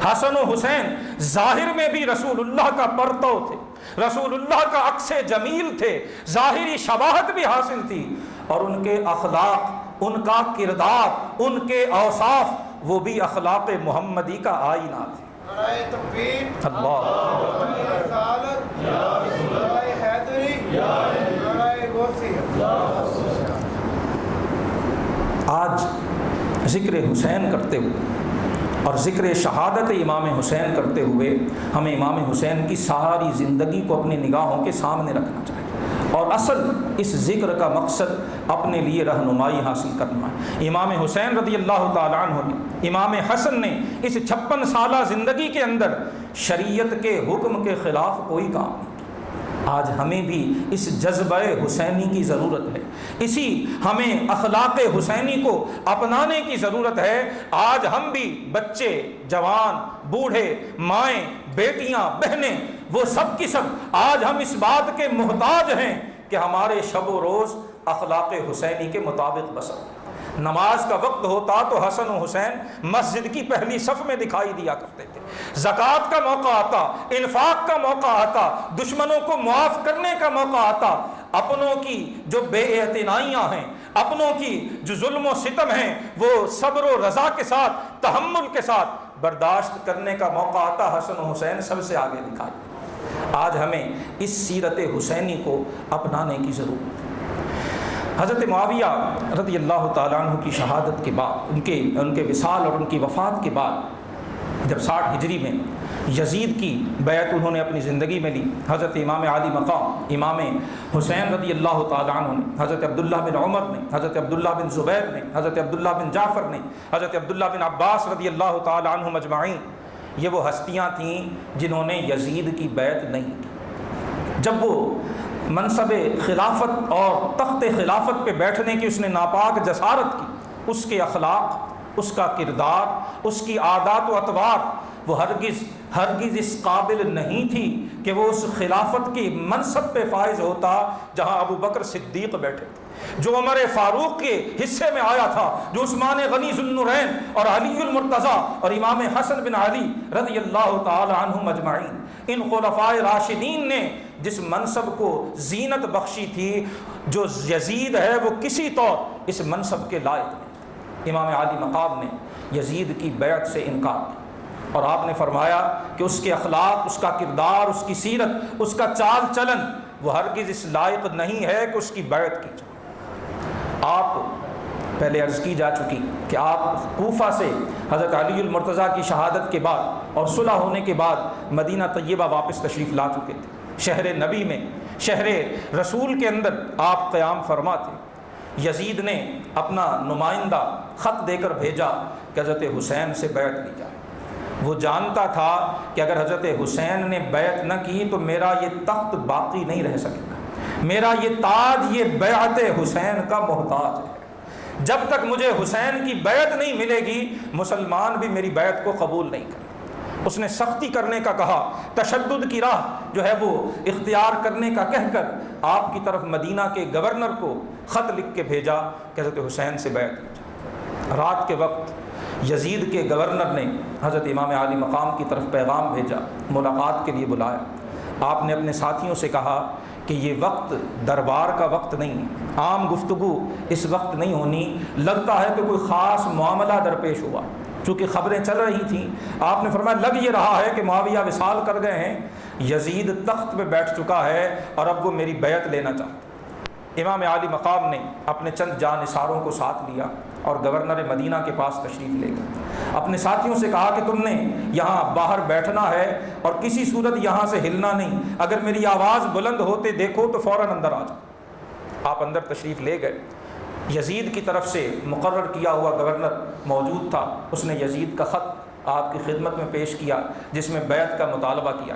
حسن و حسین ظاہر میں بھی رسول اللہ کا پرتو تھے، رسول اللہ کا عکس جمیل تھے، ظاہری شباہت بھی حاصل تھی، اور ان کے اخلاق، ان کا کردار، ان کے اوصاف وہ بھی اخلاق محمدی کا آئینہ تھے۔ نعرہ تکبیر، اللہ، نعرہ رسالت، نعرہ حیدری، نعرہ غوثی۔ ذکر حسین کرتے ہوئے اور ذکر شہادت امام حسین کرتے ہوئے ہمیں امام حسین کی ساری زندگی کو اپنی نگاہوں کے سامنے رکھنا چاہیے، اور اصل اس ذکر کا مقصد اپنے لیے رہنمائی حاصل کرنا ہے۔ امام حسین رضی اللہ تعالیٰ عنہ نے، امام حسن نے اس 56 سالہ زندگی کے اندر شریعت کے حکم کے خلاف کوئی کام نہیں کیا۔ آج ہمیں بھی اس جذبہ حسینی کی ضرورت ہے، اسی ہمیں اخلاق حسینی کو اپنانے کی ضرورت ہے۔ آج ہم بھی بچے، جوان، بوڑھے، مائیں، بیٹیاں، بہنیں، وہ سب کی سب آج ہم اس بات کے محتاج ہیں کہ ہمارے شب و روز اخلاق حسینی کے مطابق بسر۔ نماز کا وقت ہوتا تو حسن و حسین مسجد کی پہلی صف میں دکھائی دیا کرتے تھے، زکوٰۃ کا موقع آتا، انفاق کا موقع آتا، دشمنوں کو معاف کرنے کا موقع آتا، اپنوں کی جو بے اعتنائیاں ہیں، اپنوں کی جو ظلم و ستم ہیں، وہ صبر و رضا کے ساتھ، تحمل کے ساتھ برداشت کرنے کا موقع آتا، حسن و حسین سب سے آگے دکھائی۔ آج ہمیں اس سیرت حسینی کو اپنانے کی ضرورت ہے۔ حضرت معاویہ رضی اللہ تعالیٰ عنہ کی شہادت کے بعد، ان کے وصال اور ان کی وفات کے بعد، جب 60 ہجری میں یزید کی بیعت انہوں نے اپنی زندگی میں لی، حضرت امام عالی مقام امام حسین رضی اللہ تعالیٰ عنہ نے، حضرت عبداللہ بن عمر نے، حضرت عبداللہ بن زبیر نے، حضرت عبداللہ بن جعفر نے، حضرت عبداللہ بن عباس رضی اللہ تعالیٰ عنہ مجمعین، یہ وہ ہستیاں تھیں جنہوں نے یزید کی بیعت نہیں کی۔ جب وہ منصب خلافت اور تخت خلافت پہ بیٹھنے کی اس نے ناپاک جسارت کی، اس کے اخلاق، اس کا کردار، اس کی عادات و اطوار وہ ہرگز اس قابل نہیں تھی کہ وہ اس خلافت کی منصب پہ فائز ہوتا جہاں ابو بکر صدیق بیٹھے تھے، جو عمر فاروق کے حصے میں آیا تھا، جو عثمان غنی ذو النورین اور علی المرتضیٰ اور امام حسن بن علی رضی اللہ تعالی عنہ مجمعین، ان خلفائے راشدین نے جس منصب کو زینت بخشی تھی، جو یزید ہے وہ کسی طور اس منصب کے لائق نہیں۔ امام عالی مقام نے یزید کی بیعت سے انکار کیا، اور آپ نے فرمایا کہ اس کے اخلاق، اس کا کردار، اس کی سیرت، اس کا چال چلن وہ ہرگز اس لائق نہیں ہے کہ اس کی بیعت کی جائے۔ آپ پہلے عرض کی جا چکی کہ آپ کوفہ سے حضرت علی المرتضیٰ کی شہادت کے بعد اور صلح ہونے کے بعد مدینہ طیبہ واپس تشریف لا چکے تھے۔ شہر نبی میں، شہر رسول کے اندر آپ قیام فرما تھے۔ یزید نے اپنا نمائندہ خط دے کر بھیجا کہ حضرت حسین سے بیعت لی جائے۔ وہ جانتا تھا کہ اگر حضرت حسین نے بیعت نہ کی تو میرا یہ تخت باقی نہیں رہ سکے گا، میرا یہ تاج، یہ بیعت حسین کا محتاج ہے۔ جب تک مجھے حسین کی بیعت نہیں ملے گی، مسلمان بھی میری بیعت کو قبول نہیں کرے۔ اس نے سختی کرنے کا کہا، تشدد کی راہ جو ہے وہ اختیار کرنے کا کہہ کر آپ کی طرف مدینہ کے گورنر کو خط لکھ کے بھیجا کہ حضرت حسین سے بیعت لی جائے۔ رات کے وقت یزید کے گورنر نے حضرت امام عالی مقام کی طرف پیغام بھیجا، ملاقات کے لیے بلایا۔ آپ نے اپنے ساتھیوں سے کہا کہ یہ وقت دربار کا وقت نہیں ہے، عام گفتگو اس وقت نہیں ہونی، لگتا ہے کہ کوئی خاص معاملہ درپیش ہوا۔ چونکہ خبریں چل رہی تھیں، آپ نے فرمایا لگ یہ رہا ہے کہ معاویہ وصال کر گئے ہیں، یزید تخت پہ بیٹھ چکا ہے اور اب وہ میری بیعت لینا چاہتا۔ امام عالی مقام نے اپنے چند جانثاروں کو ساتھ لیا اور گورنر مدینہ کے پاس تشریف لے گئے۔ اپنے ساتھیوں سے کہا کہ تم نے یہاں باہر بیٹھنا ہے اور کسی صورت یہاں سے ہلنا نہیں، اگر میری آواز بلند ہوتے دیکھو تو فوراً اندر آ جاؤ۔ آپ اندر تشریف لے گئے۔ یزید کی طرف سے مقرر کیا ہوا گورنر موجود تھا، اس نے یزید کا خط آپ کی خدمت میں پیش کیا جس میں بیعت کا مطالبہ کیا۔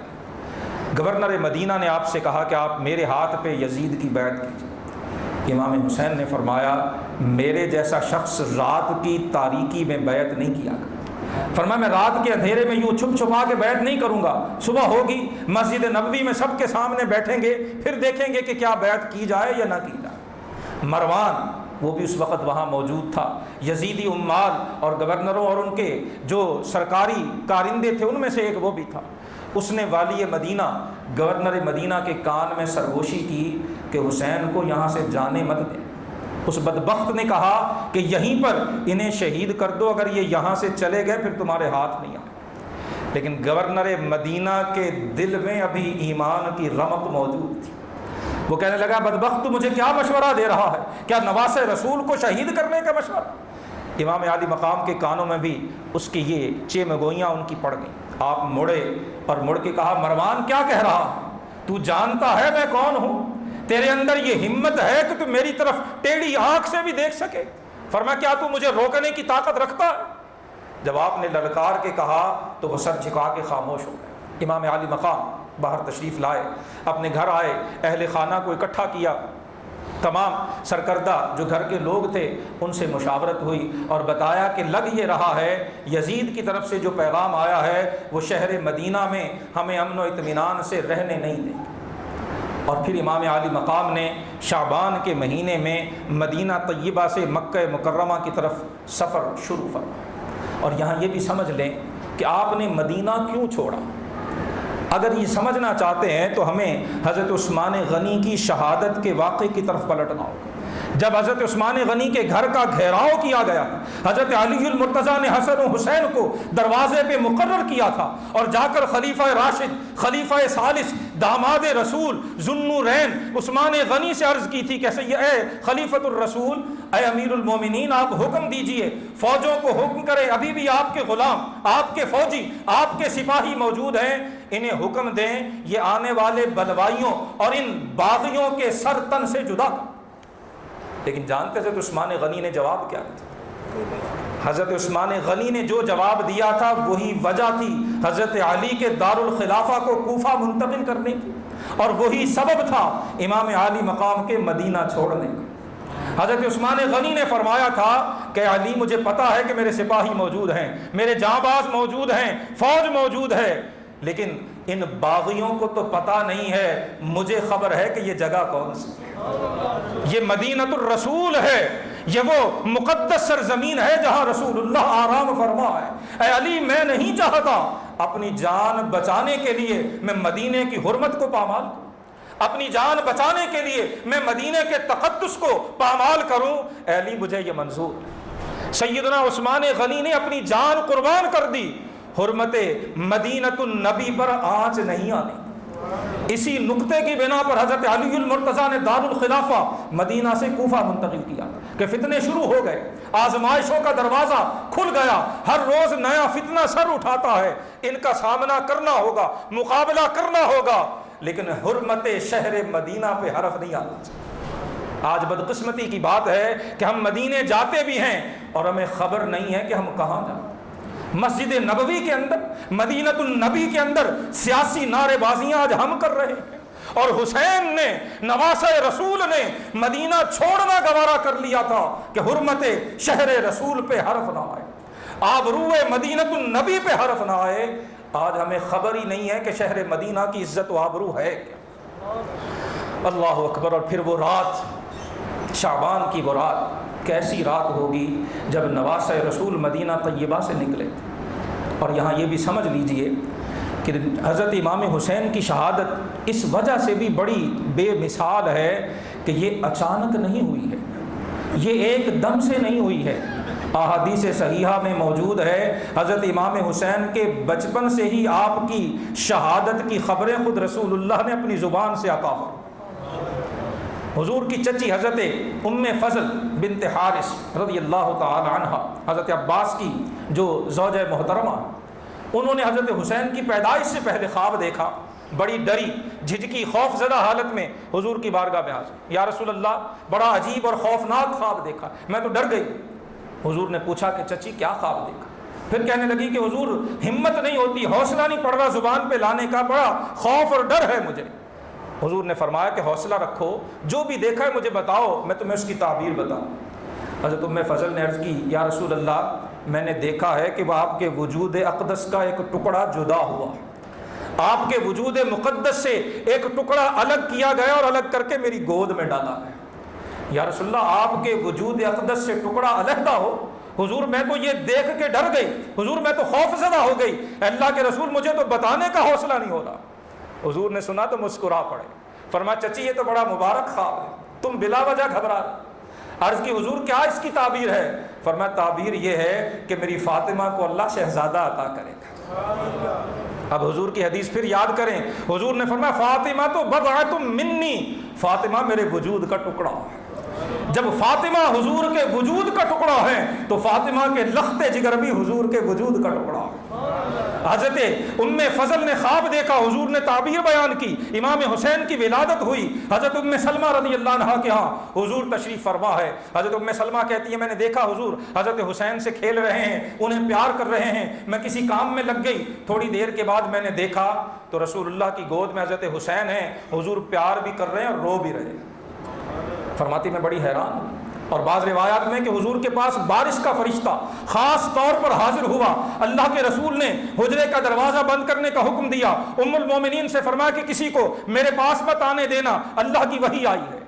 گورنر مدینہ نے آپ سے کہا کہ آپ میرے ہاتھ پہ یزید کی بیعت کیجیے۔ امام حسین نے فرمایا میرے جیسا شخص رات کی تاریکی میں بیعت نہیں کیا کرتا۔ فرمایا میں رات کے اندھیرے میں یوں چھپ چھپا کے بیعت نہیں کروں گا، صبح ہوگی مسجد نبوی میں سب کے سامنے بیٹھیں گے، پھر دیکھیں گے کہ کیا بیعت کی جائے یا نہ کی جائے۔ مروان وہ بھی اس وقت وہاں موجود تھا، یزیدی عمال اور گورنروں اور ان کے جو سرکاری کارندے تھے ان میں سے ایک وہ بھی تھا۔ اس نے والی مدینہ گورنر مدینہ کے کان میں سرگوشی کی کہ حسین کو یہاں سے جانے مت دیں۔ اس بدبخت نے کہا کہ یہیں پر انہیں شہید کر دو، اگر یہ یہاں سے چلے گئے پھر تمہارے ہاتھ نہیں آئے۔ لیکن گورنر مدینہ کے دل میں ابھی ایمان کی رمق موجود تھی۔ وہ کہنے لگا بدبخت تو مجھے کیا مشورہ دے رہا ہے، کیا نواسے رسول کو شہید کرنے کا مشورہ؟ امام عالی مقام کے کانوں میں بھی اس کی یہ چیمگوئیاں ان کی پڑ گئیں۔ آپ مڑے اور مڑ کے کہا مروان کیا کہہ رہا ہے؟ تو جانتا ہے میں کون ہوں؟ تیرے اندر یہ ہمت ہے کہ تو میری طرف ٹیڑھی آنکھ سے بھی دیکھ سکے؟ فرمایا کیا تو مجھے روکنے کی طاقت رکھتا ہے؟ جب آپ نے للکار کے کہا تو وہ سر جھکا کے خاموش ہو گئے۔ امام عالی مقام باہر تشریف لائے، اپنے گھر آئے، اہل خانہ کو اکٹھا کیا، تمام سرکردہ جو گھر کے لوگ تھے ان سے مشاورت ہوئی اور بتایا کہ لگ یہ رہا ہے یزید کی طرف سے جو پیغام آیا ہے وہ شہر مدینہ میں ہمیں امن و اطمینان سے رہنے نہیں دیں گے۔ اور پھر امام عالی مقام نے شعبان کے مہینے میں مدینہ طیبہ سے مکہ مکرمہ کی طرف سفر شروع فرمایا۔ اور یہاں یہ بھی سمجھ لیں کہ آپ نے مدینہ کیوں چھوڑا۔ اگر یہ سمجھنا چاہتے ہیں تو ہمیں حضرت عثمان غنی کی شہادت کے واقعے کی طرف پلٹنا ہوگا۔ جب حضرت عثمان غنی کے گھر کا گھیراؤ کیا گیا، حضرت علی المرتضیٰ نے حسن و حسین کو دروازے پہ مقرر کیا تھا اور جا کر خلیفہ راشد، خلیفہ ثالث، داماد رسول ذوالنورین عثمان غنی سے عرض کی تھی کہ اے خلیفۃ الرسول، اے امیر المومنین، آپ حکم دیجئے، فوجوں کو حکم کرے، ابھی بھی آپ کے غلام، آپ کے فوجی، آپ کے سپاہی موجود ہیں، انہیں حکم دیں یہ آنے والے بلوائیوں اور ان باغیوں کے سر تن سے جدا کر۔ لیکن جانتے حضرت عثمان غنی نے جواب کیا تھا؟ حضرت عثمان غنی نے جو جواب دیا تھا وہی وجہ تھی حضرت علی کے دارالخلافہ کو کوفہ منتقل کرنے کی، اور وہی سبب تھا امام عالی مقام کے مدینہ چھوڑنے کا۔ حضرت عثمان غنی نے فرمایا تھا کہ علی مجھے پتا ہے کہ میرے سپاہی موجود ہیں، میرے جانباز موجود ہیں، فوج موجود ہے، لیکن ان باغیوں کو تو پتہ نہیں ہے، مجھے خبر ہے کہ یہ جگہ کون سی ہے۔ یہ مدینۃ الرسول ہے، یہ وہ مقدس سرزمین ہے جہاں رسول اللہ آرام فرما ہے۔ اے علی میں نہیں چاہتا اپنی جان بچانے کے لیے میں مدینے کی حرمت کو پامال کروں، اپنی جان بچانے کے لیے میں مدینے کے تقدس کو پامال کروں۔ اے علی مجھے یہ منظور ہے۔ سیدنا عثمان غنی نے اپنی جان قربان کر دی، حرمت مدینۃ النبی پر آنچ نہیں آنے۔ اسی نقطے کی بنا پر حضرت علی المرتضیٰ نے دارالخلافہ مدینہ سے کوفہ منتقل کیا کہ فتنے شروع ہو گئے، آزمائشوں کا دروازہ کھل گیا، ہر روز نیا فتنہ سر اٹھاتا ہے، ان کا سامنا کرنا ہوگا، مقابلہ کرنا ہوگا، لیکن حرمت شہر مدینہ پہ حرف نہیں آنا چاہیے۔ آج بدقسمتی کی بات ہے کہ ہم مدینے جاتے بھی ہیں اور ہمیں خبر نہیں ہے کہ ہم کہاں جائیں۔ مسجد نبوی کے اندر، مدینۃ النبی کے اندر سیاسی نعرے بازیاں آج ہم کر رہے ہیں، اور حسین نے، نواسہ رسول نے مدینہ چھوڑنا گوارا کر لیا تھا کہ حرمت شہر رسول پہ حرف نہ آئے، آبروء مدینۃ النبی پہ حرف نہ آئے۔ آج ہمیں خبر ہی نہیں ہے کہ شہر مدینہ کی عزت و آبرو ہے کیا۔ اللہ اکبر۔ اور پھر وہ رات، شعبان کی وہ رات، کیسی رات ہوگی جب نواسہ رسول مدینہ طیبہ سے نکلے۔ اور یہاں یہ بھی سمجھ لیجئے کہ حضرت امام حسین کی شہادت اس وجہ سے بھی بڑی بے مثال ہے کہ یہ اچانک نہیں ہوئی ہے، یہ ایک دم سے نہیں ہوئی ہے۔ احادیث صحیحہ میں موجود ہے حضرت امام حسین کے بچپن سے ہی آپ کی شہادت کی خبریں خود رسول اللہ نے اپنی زبان سے عطا فرمائیں۔ حضور کی چچی حضرت ام فضل بنت حارث رضی اللہ تعالی عنہ، حضرت عباس کی جو زوجہ محترمہ، انہوں نے حضرت حسین کی پیدائش سے پہلے خواب دیکھا، بڑی ڈری جھجکی خوف زدہ حالت میں حضور کی بارگاہ میں حاضر، یا رسول اللہ بڑا عجیب اور خوفناک خواب دیکھا، میں تو ڈر گئی۔ حضور نے پوچھا کہ چچی کیا خواب دیکھا؟ پھر کہنے لگی کہ حضور ہمت نہیں ہوتی، حوصلہ نہیں پڑ رہا زبان پہ لانے کا، بڑا خوف اور ڈر ہے مجھے۔ حضور نے فرمایا کہ حوصلہ رکھو، جو بھی دیکھا ہے مجھے بتاؤ، میں تمہیں اس کی تعبیر بتاؤں۔ حضرت ام فضل نے عرض کی، یا رسول اللہ میں نے دیکھا ہے کہ وہ آپ کے وجود اقدس کا ایک ٹکڑا جدا ہوا، آپ کے وجود مقدس سے ایک ٹکڑا الگ کیا گیا اور الگ کر کے میری گود میں ڈالا گیا۔ یا رسول اللہ آپ کے وجود اقدس سے ٹکڑا علیحدہ ہو؟ حضور میں تو یہ دیکھ کے ڈر گئی، حضور میں تو خوف زدہ ہو گئی، اللہ کے رسول مجھے تو بتانے کا حوصلہ نہیں ہو رہا۔ حضور نے سنا تو مسکرا پڑے، فرمایا چچی یہ تو بڑا مبارک خواب ہے، تم بلا وجہ گھبرا رہے۔ عرض کی حضور کیا اس کی تعبیر ہے؟ فرمایا تعبیر یہ ہے کہ میری فاطمہ کو اللہ شہزادہ عطا کرے گا۔ اب حضور کی حدیث پھر یاد کریں، حضور نے فرمایا فاطمہ تو بضعۃ منی، فاطمہ میرے وجود کا ٹکڑا ہے۔ جب فاطمہ حضور کے وجود کا ٹکڑا ہے تو فاطمہ کے لخت جگر بھی حضور کے وجود کا ٹکڑا ہے۔ حضرت ام فضل نے خواب دیکھا، حضور نے تعبیر بیان کی، امام حسین کی ولادت ہوئی، حضرت ام سلمہ رضی اللہ عنہا کے ہاں حضور تشریف فرما ہے۔ حضرت ام سلمہ کہتی ہے میں نے دیکھا حضور حضرت حسین سے کھیل رہے ہیں، انہیں پیار کر رہے ہیں، میں کسی کام میں لگ گئی، تھوڑی دیر کے بعد میں نے دیکھا تو رسول اللہ کی گود میں حضرت حسین ہیں، حضور پیار بھی کر رہے ہیں اور رو بھی رہے ہیں۔ فرماتی میں بڑی حیران ہوں۔ اور بعض روایات میں کہ حضور کے پاس بارش کا فرشتہ خاص طور پر حاضر ہوا، اللہ کے رسول نے حجرے کا دروازہ بند کرنے کا حکم دیا، ام المومنین سے فرمایا کہ کسی کو میرے پاس مت آنے دینا، اللہ کی وحی آئی ہے۔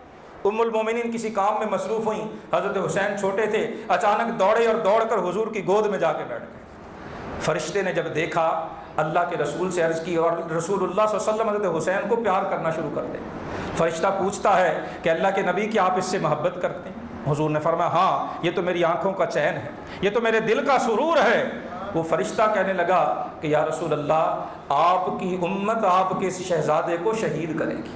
ام المومنین کسی کام میں مصروف ہوئیں، حضرت حسین چھوٹے تھے، اچانک دوڑے اور دوڑ کر حضور کی گود میں جا کے بیٹھ گئے۔ فرشتے نے جب دیکھا اللہ کے رسول سے عرض کی اور رسول اللہ صلی اللہ علیہ وسلم حضرت حسین کو پیار کرنا شروع کر دیں۔ فرشتہ پوچھتا ہے کہ اللہ کے نبی کیا آپ اس سے محبت کرتے ہیں؟ حضور نے فرمایا ہاں، یہ تو میری آنکھوں کا چین ہے، یہ تو میرے دل کا سرور ہے۔ وہ فرشتہ کہنے لگا کہ یا رسول اللہ، آپ کی امت آپ کے اس شہزادے کو شہید کرے گی،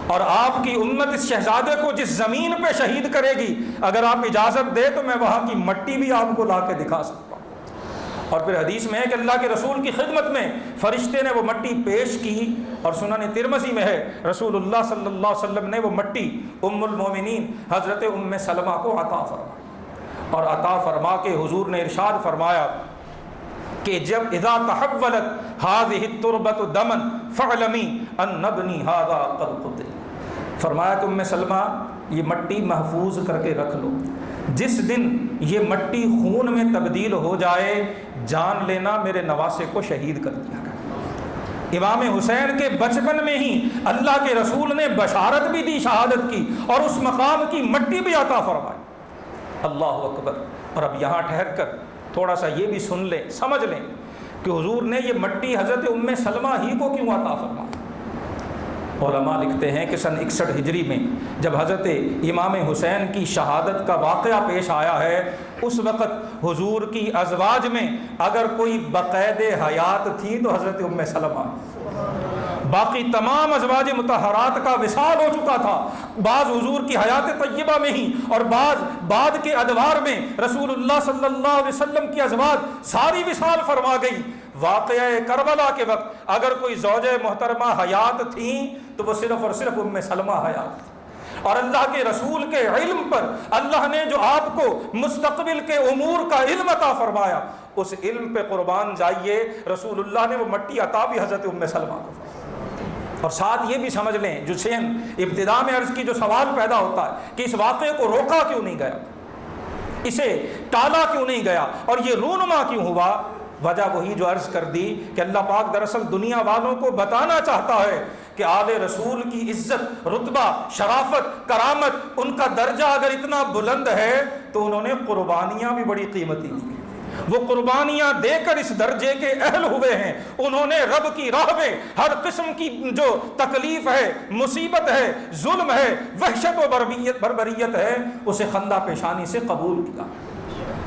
اور آپ کی امت اس شہزادے کو جس زمین پہ شہید کرے گی، اگر آپ اجازت دے تو میں وہاں کی مٹی بھی آپ کو لا کے دکھا سکتا ہوں۔ اور پھر حدیث میں ہے کہ اللہ کے رسول کی خدمت میں فرشتے نے وہ مٹی پیش کی، اور سنن ترمذی میں ہے رسول اللہ صلی اللہ علیہ وسلم نے وہ مٹی ام المومنین حضرت ام سلمہ کو عطا فرمائی، اور عطا فرما کے حضور نے ارشاد فرمایا کہ جب اذا تحولت هذه التربة دما فاعلمی ان ابنی هذا قد قتل، فرمایا کہ ام سلمہ یہ مٹی محفوظ کر کے رکھ لو، جس دن یہ مٹی خون میں تبدیل ہو جائے جان لینا میرے نواسے کو شہید کر دیا گیا۔ امام حسین کے بچپن میں ہی اللہ کے رسول نے بشارت بھی دی شہادت کی، اور اس مقام کی مٹی بھی عطا فرمائی۔ اللہ اکبر۔ اور اب یہاں ٹھہر کر تھوڑا سا یہ بھی سن لیں، سمجھ لیں کہ حضور نے یہ مٹی حضرت ام سلمہ ہی کو کیوں عطا فرمائی۔ علماء لکھتے ہیں کہ سن 61 ہجری میں جب حضرت امام حسین کی شہادت کا واقعہ پیش آیا ہے، اس وقت حضور کی ازواج میں اگر کوئی بقید حیات تھی تو حضرت ام سلمہ، باقی تمام ازواج مطہرات کا وصال ہو چکا تھا، بعض حضور کی حیات طیبہ میں ہی اور بعض بعد کے ادوار میں رسول اللہ صلی اللہ علیہ وسلم کی ازواج ساری وصال فرما گئی۔ واقعہ کربلا کے وقت اگر کوئی زوجہ محترمہ حیات تھیں تو وہ صرف اور صرف ام سلمہ حیات تھی، اور اللہ کے رسول کے علم پر اللہ نے جو آپ کو مستقبل کے امور کا علم عطا فرمایا، اس علم پہ قربان جائیے، رسول اللہ نے وہ مٹی عطا بھی حضرت ام سلمہ کو فرمایا۔ اور ساتھ یہ بھی سمجھ لیں جو سین ابتدا میں عرض کی جو سوال پیدا ہوتا ہے کہ اس واقعے کو روکا کیوں نہیں گیا، اسے ٹالا کیوں نہیں گیا، اور یہ رونما کیوں ہوا، وجہ وہی جو عرض کر دی کہ اللہ پاک دراصل دنیا والوں کو بتانا چاہتا ہے کہ آل رسول کی عزت، رتبہ، شرافت، کرامت، ان کا درجہ اگر اتنا بلند ہے تو انہوں نے قربانیاں بھی بڑی قیمتی دی، وہ قربانیاں دے کر اس درجے کے اہل ہوئے ہیں۔ انہوں نے رب کی راہ میں ہر قسم کی جو تکلیف ہے، مصیبت ہے، ظلم ہے، وحشت و بربریت ہے، اسے خندہ پیشانی سے قبول کیا۔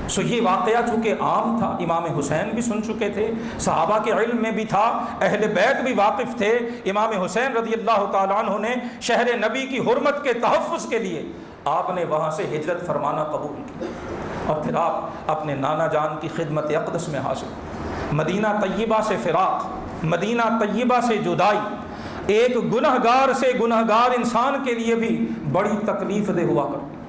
سو یہ واقعہ چونکہ عام تھا، امام حسین بھی سن چکے تھے، صحابہ کے علم میں بھی تھا، اہل بیت بھی واقف تھے، امام حسین رضی اللہ تعالیٰ عنہ نے شہر نبی کی حرمت کے تحفظ کے لیے آپ نے وہاں سے ہجرت فرمانا قبول کیا، اور پھر آپ اپنے نانا جان کی خدمت اقدس میں حاصل۔ مدینہ طیبہ سے فراق، مدینہ طیبہ سے جدائی ایک گنہگار سے گنہگار انسان کے لیے بھی بڑی تکلیف دہ ہوا کرتی۔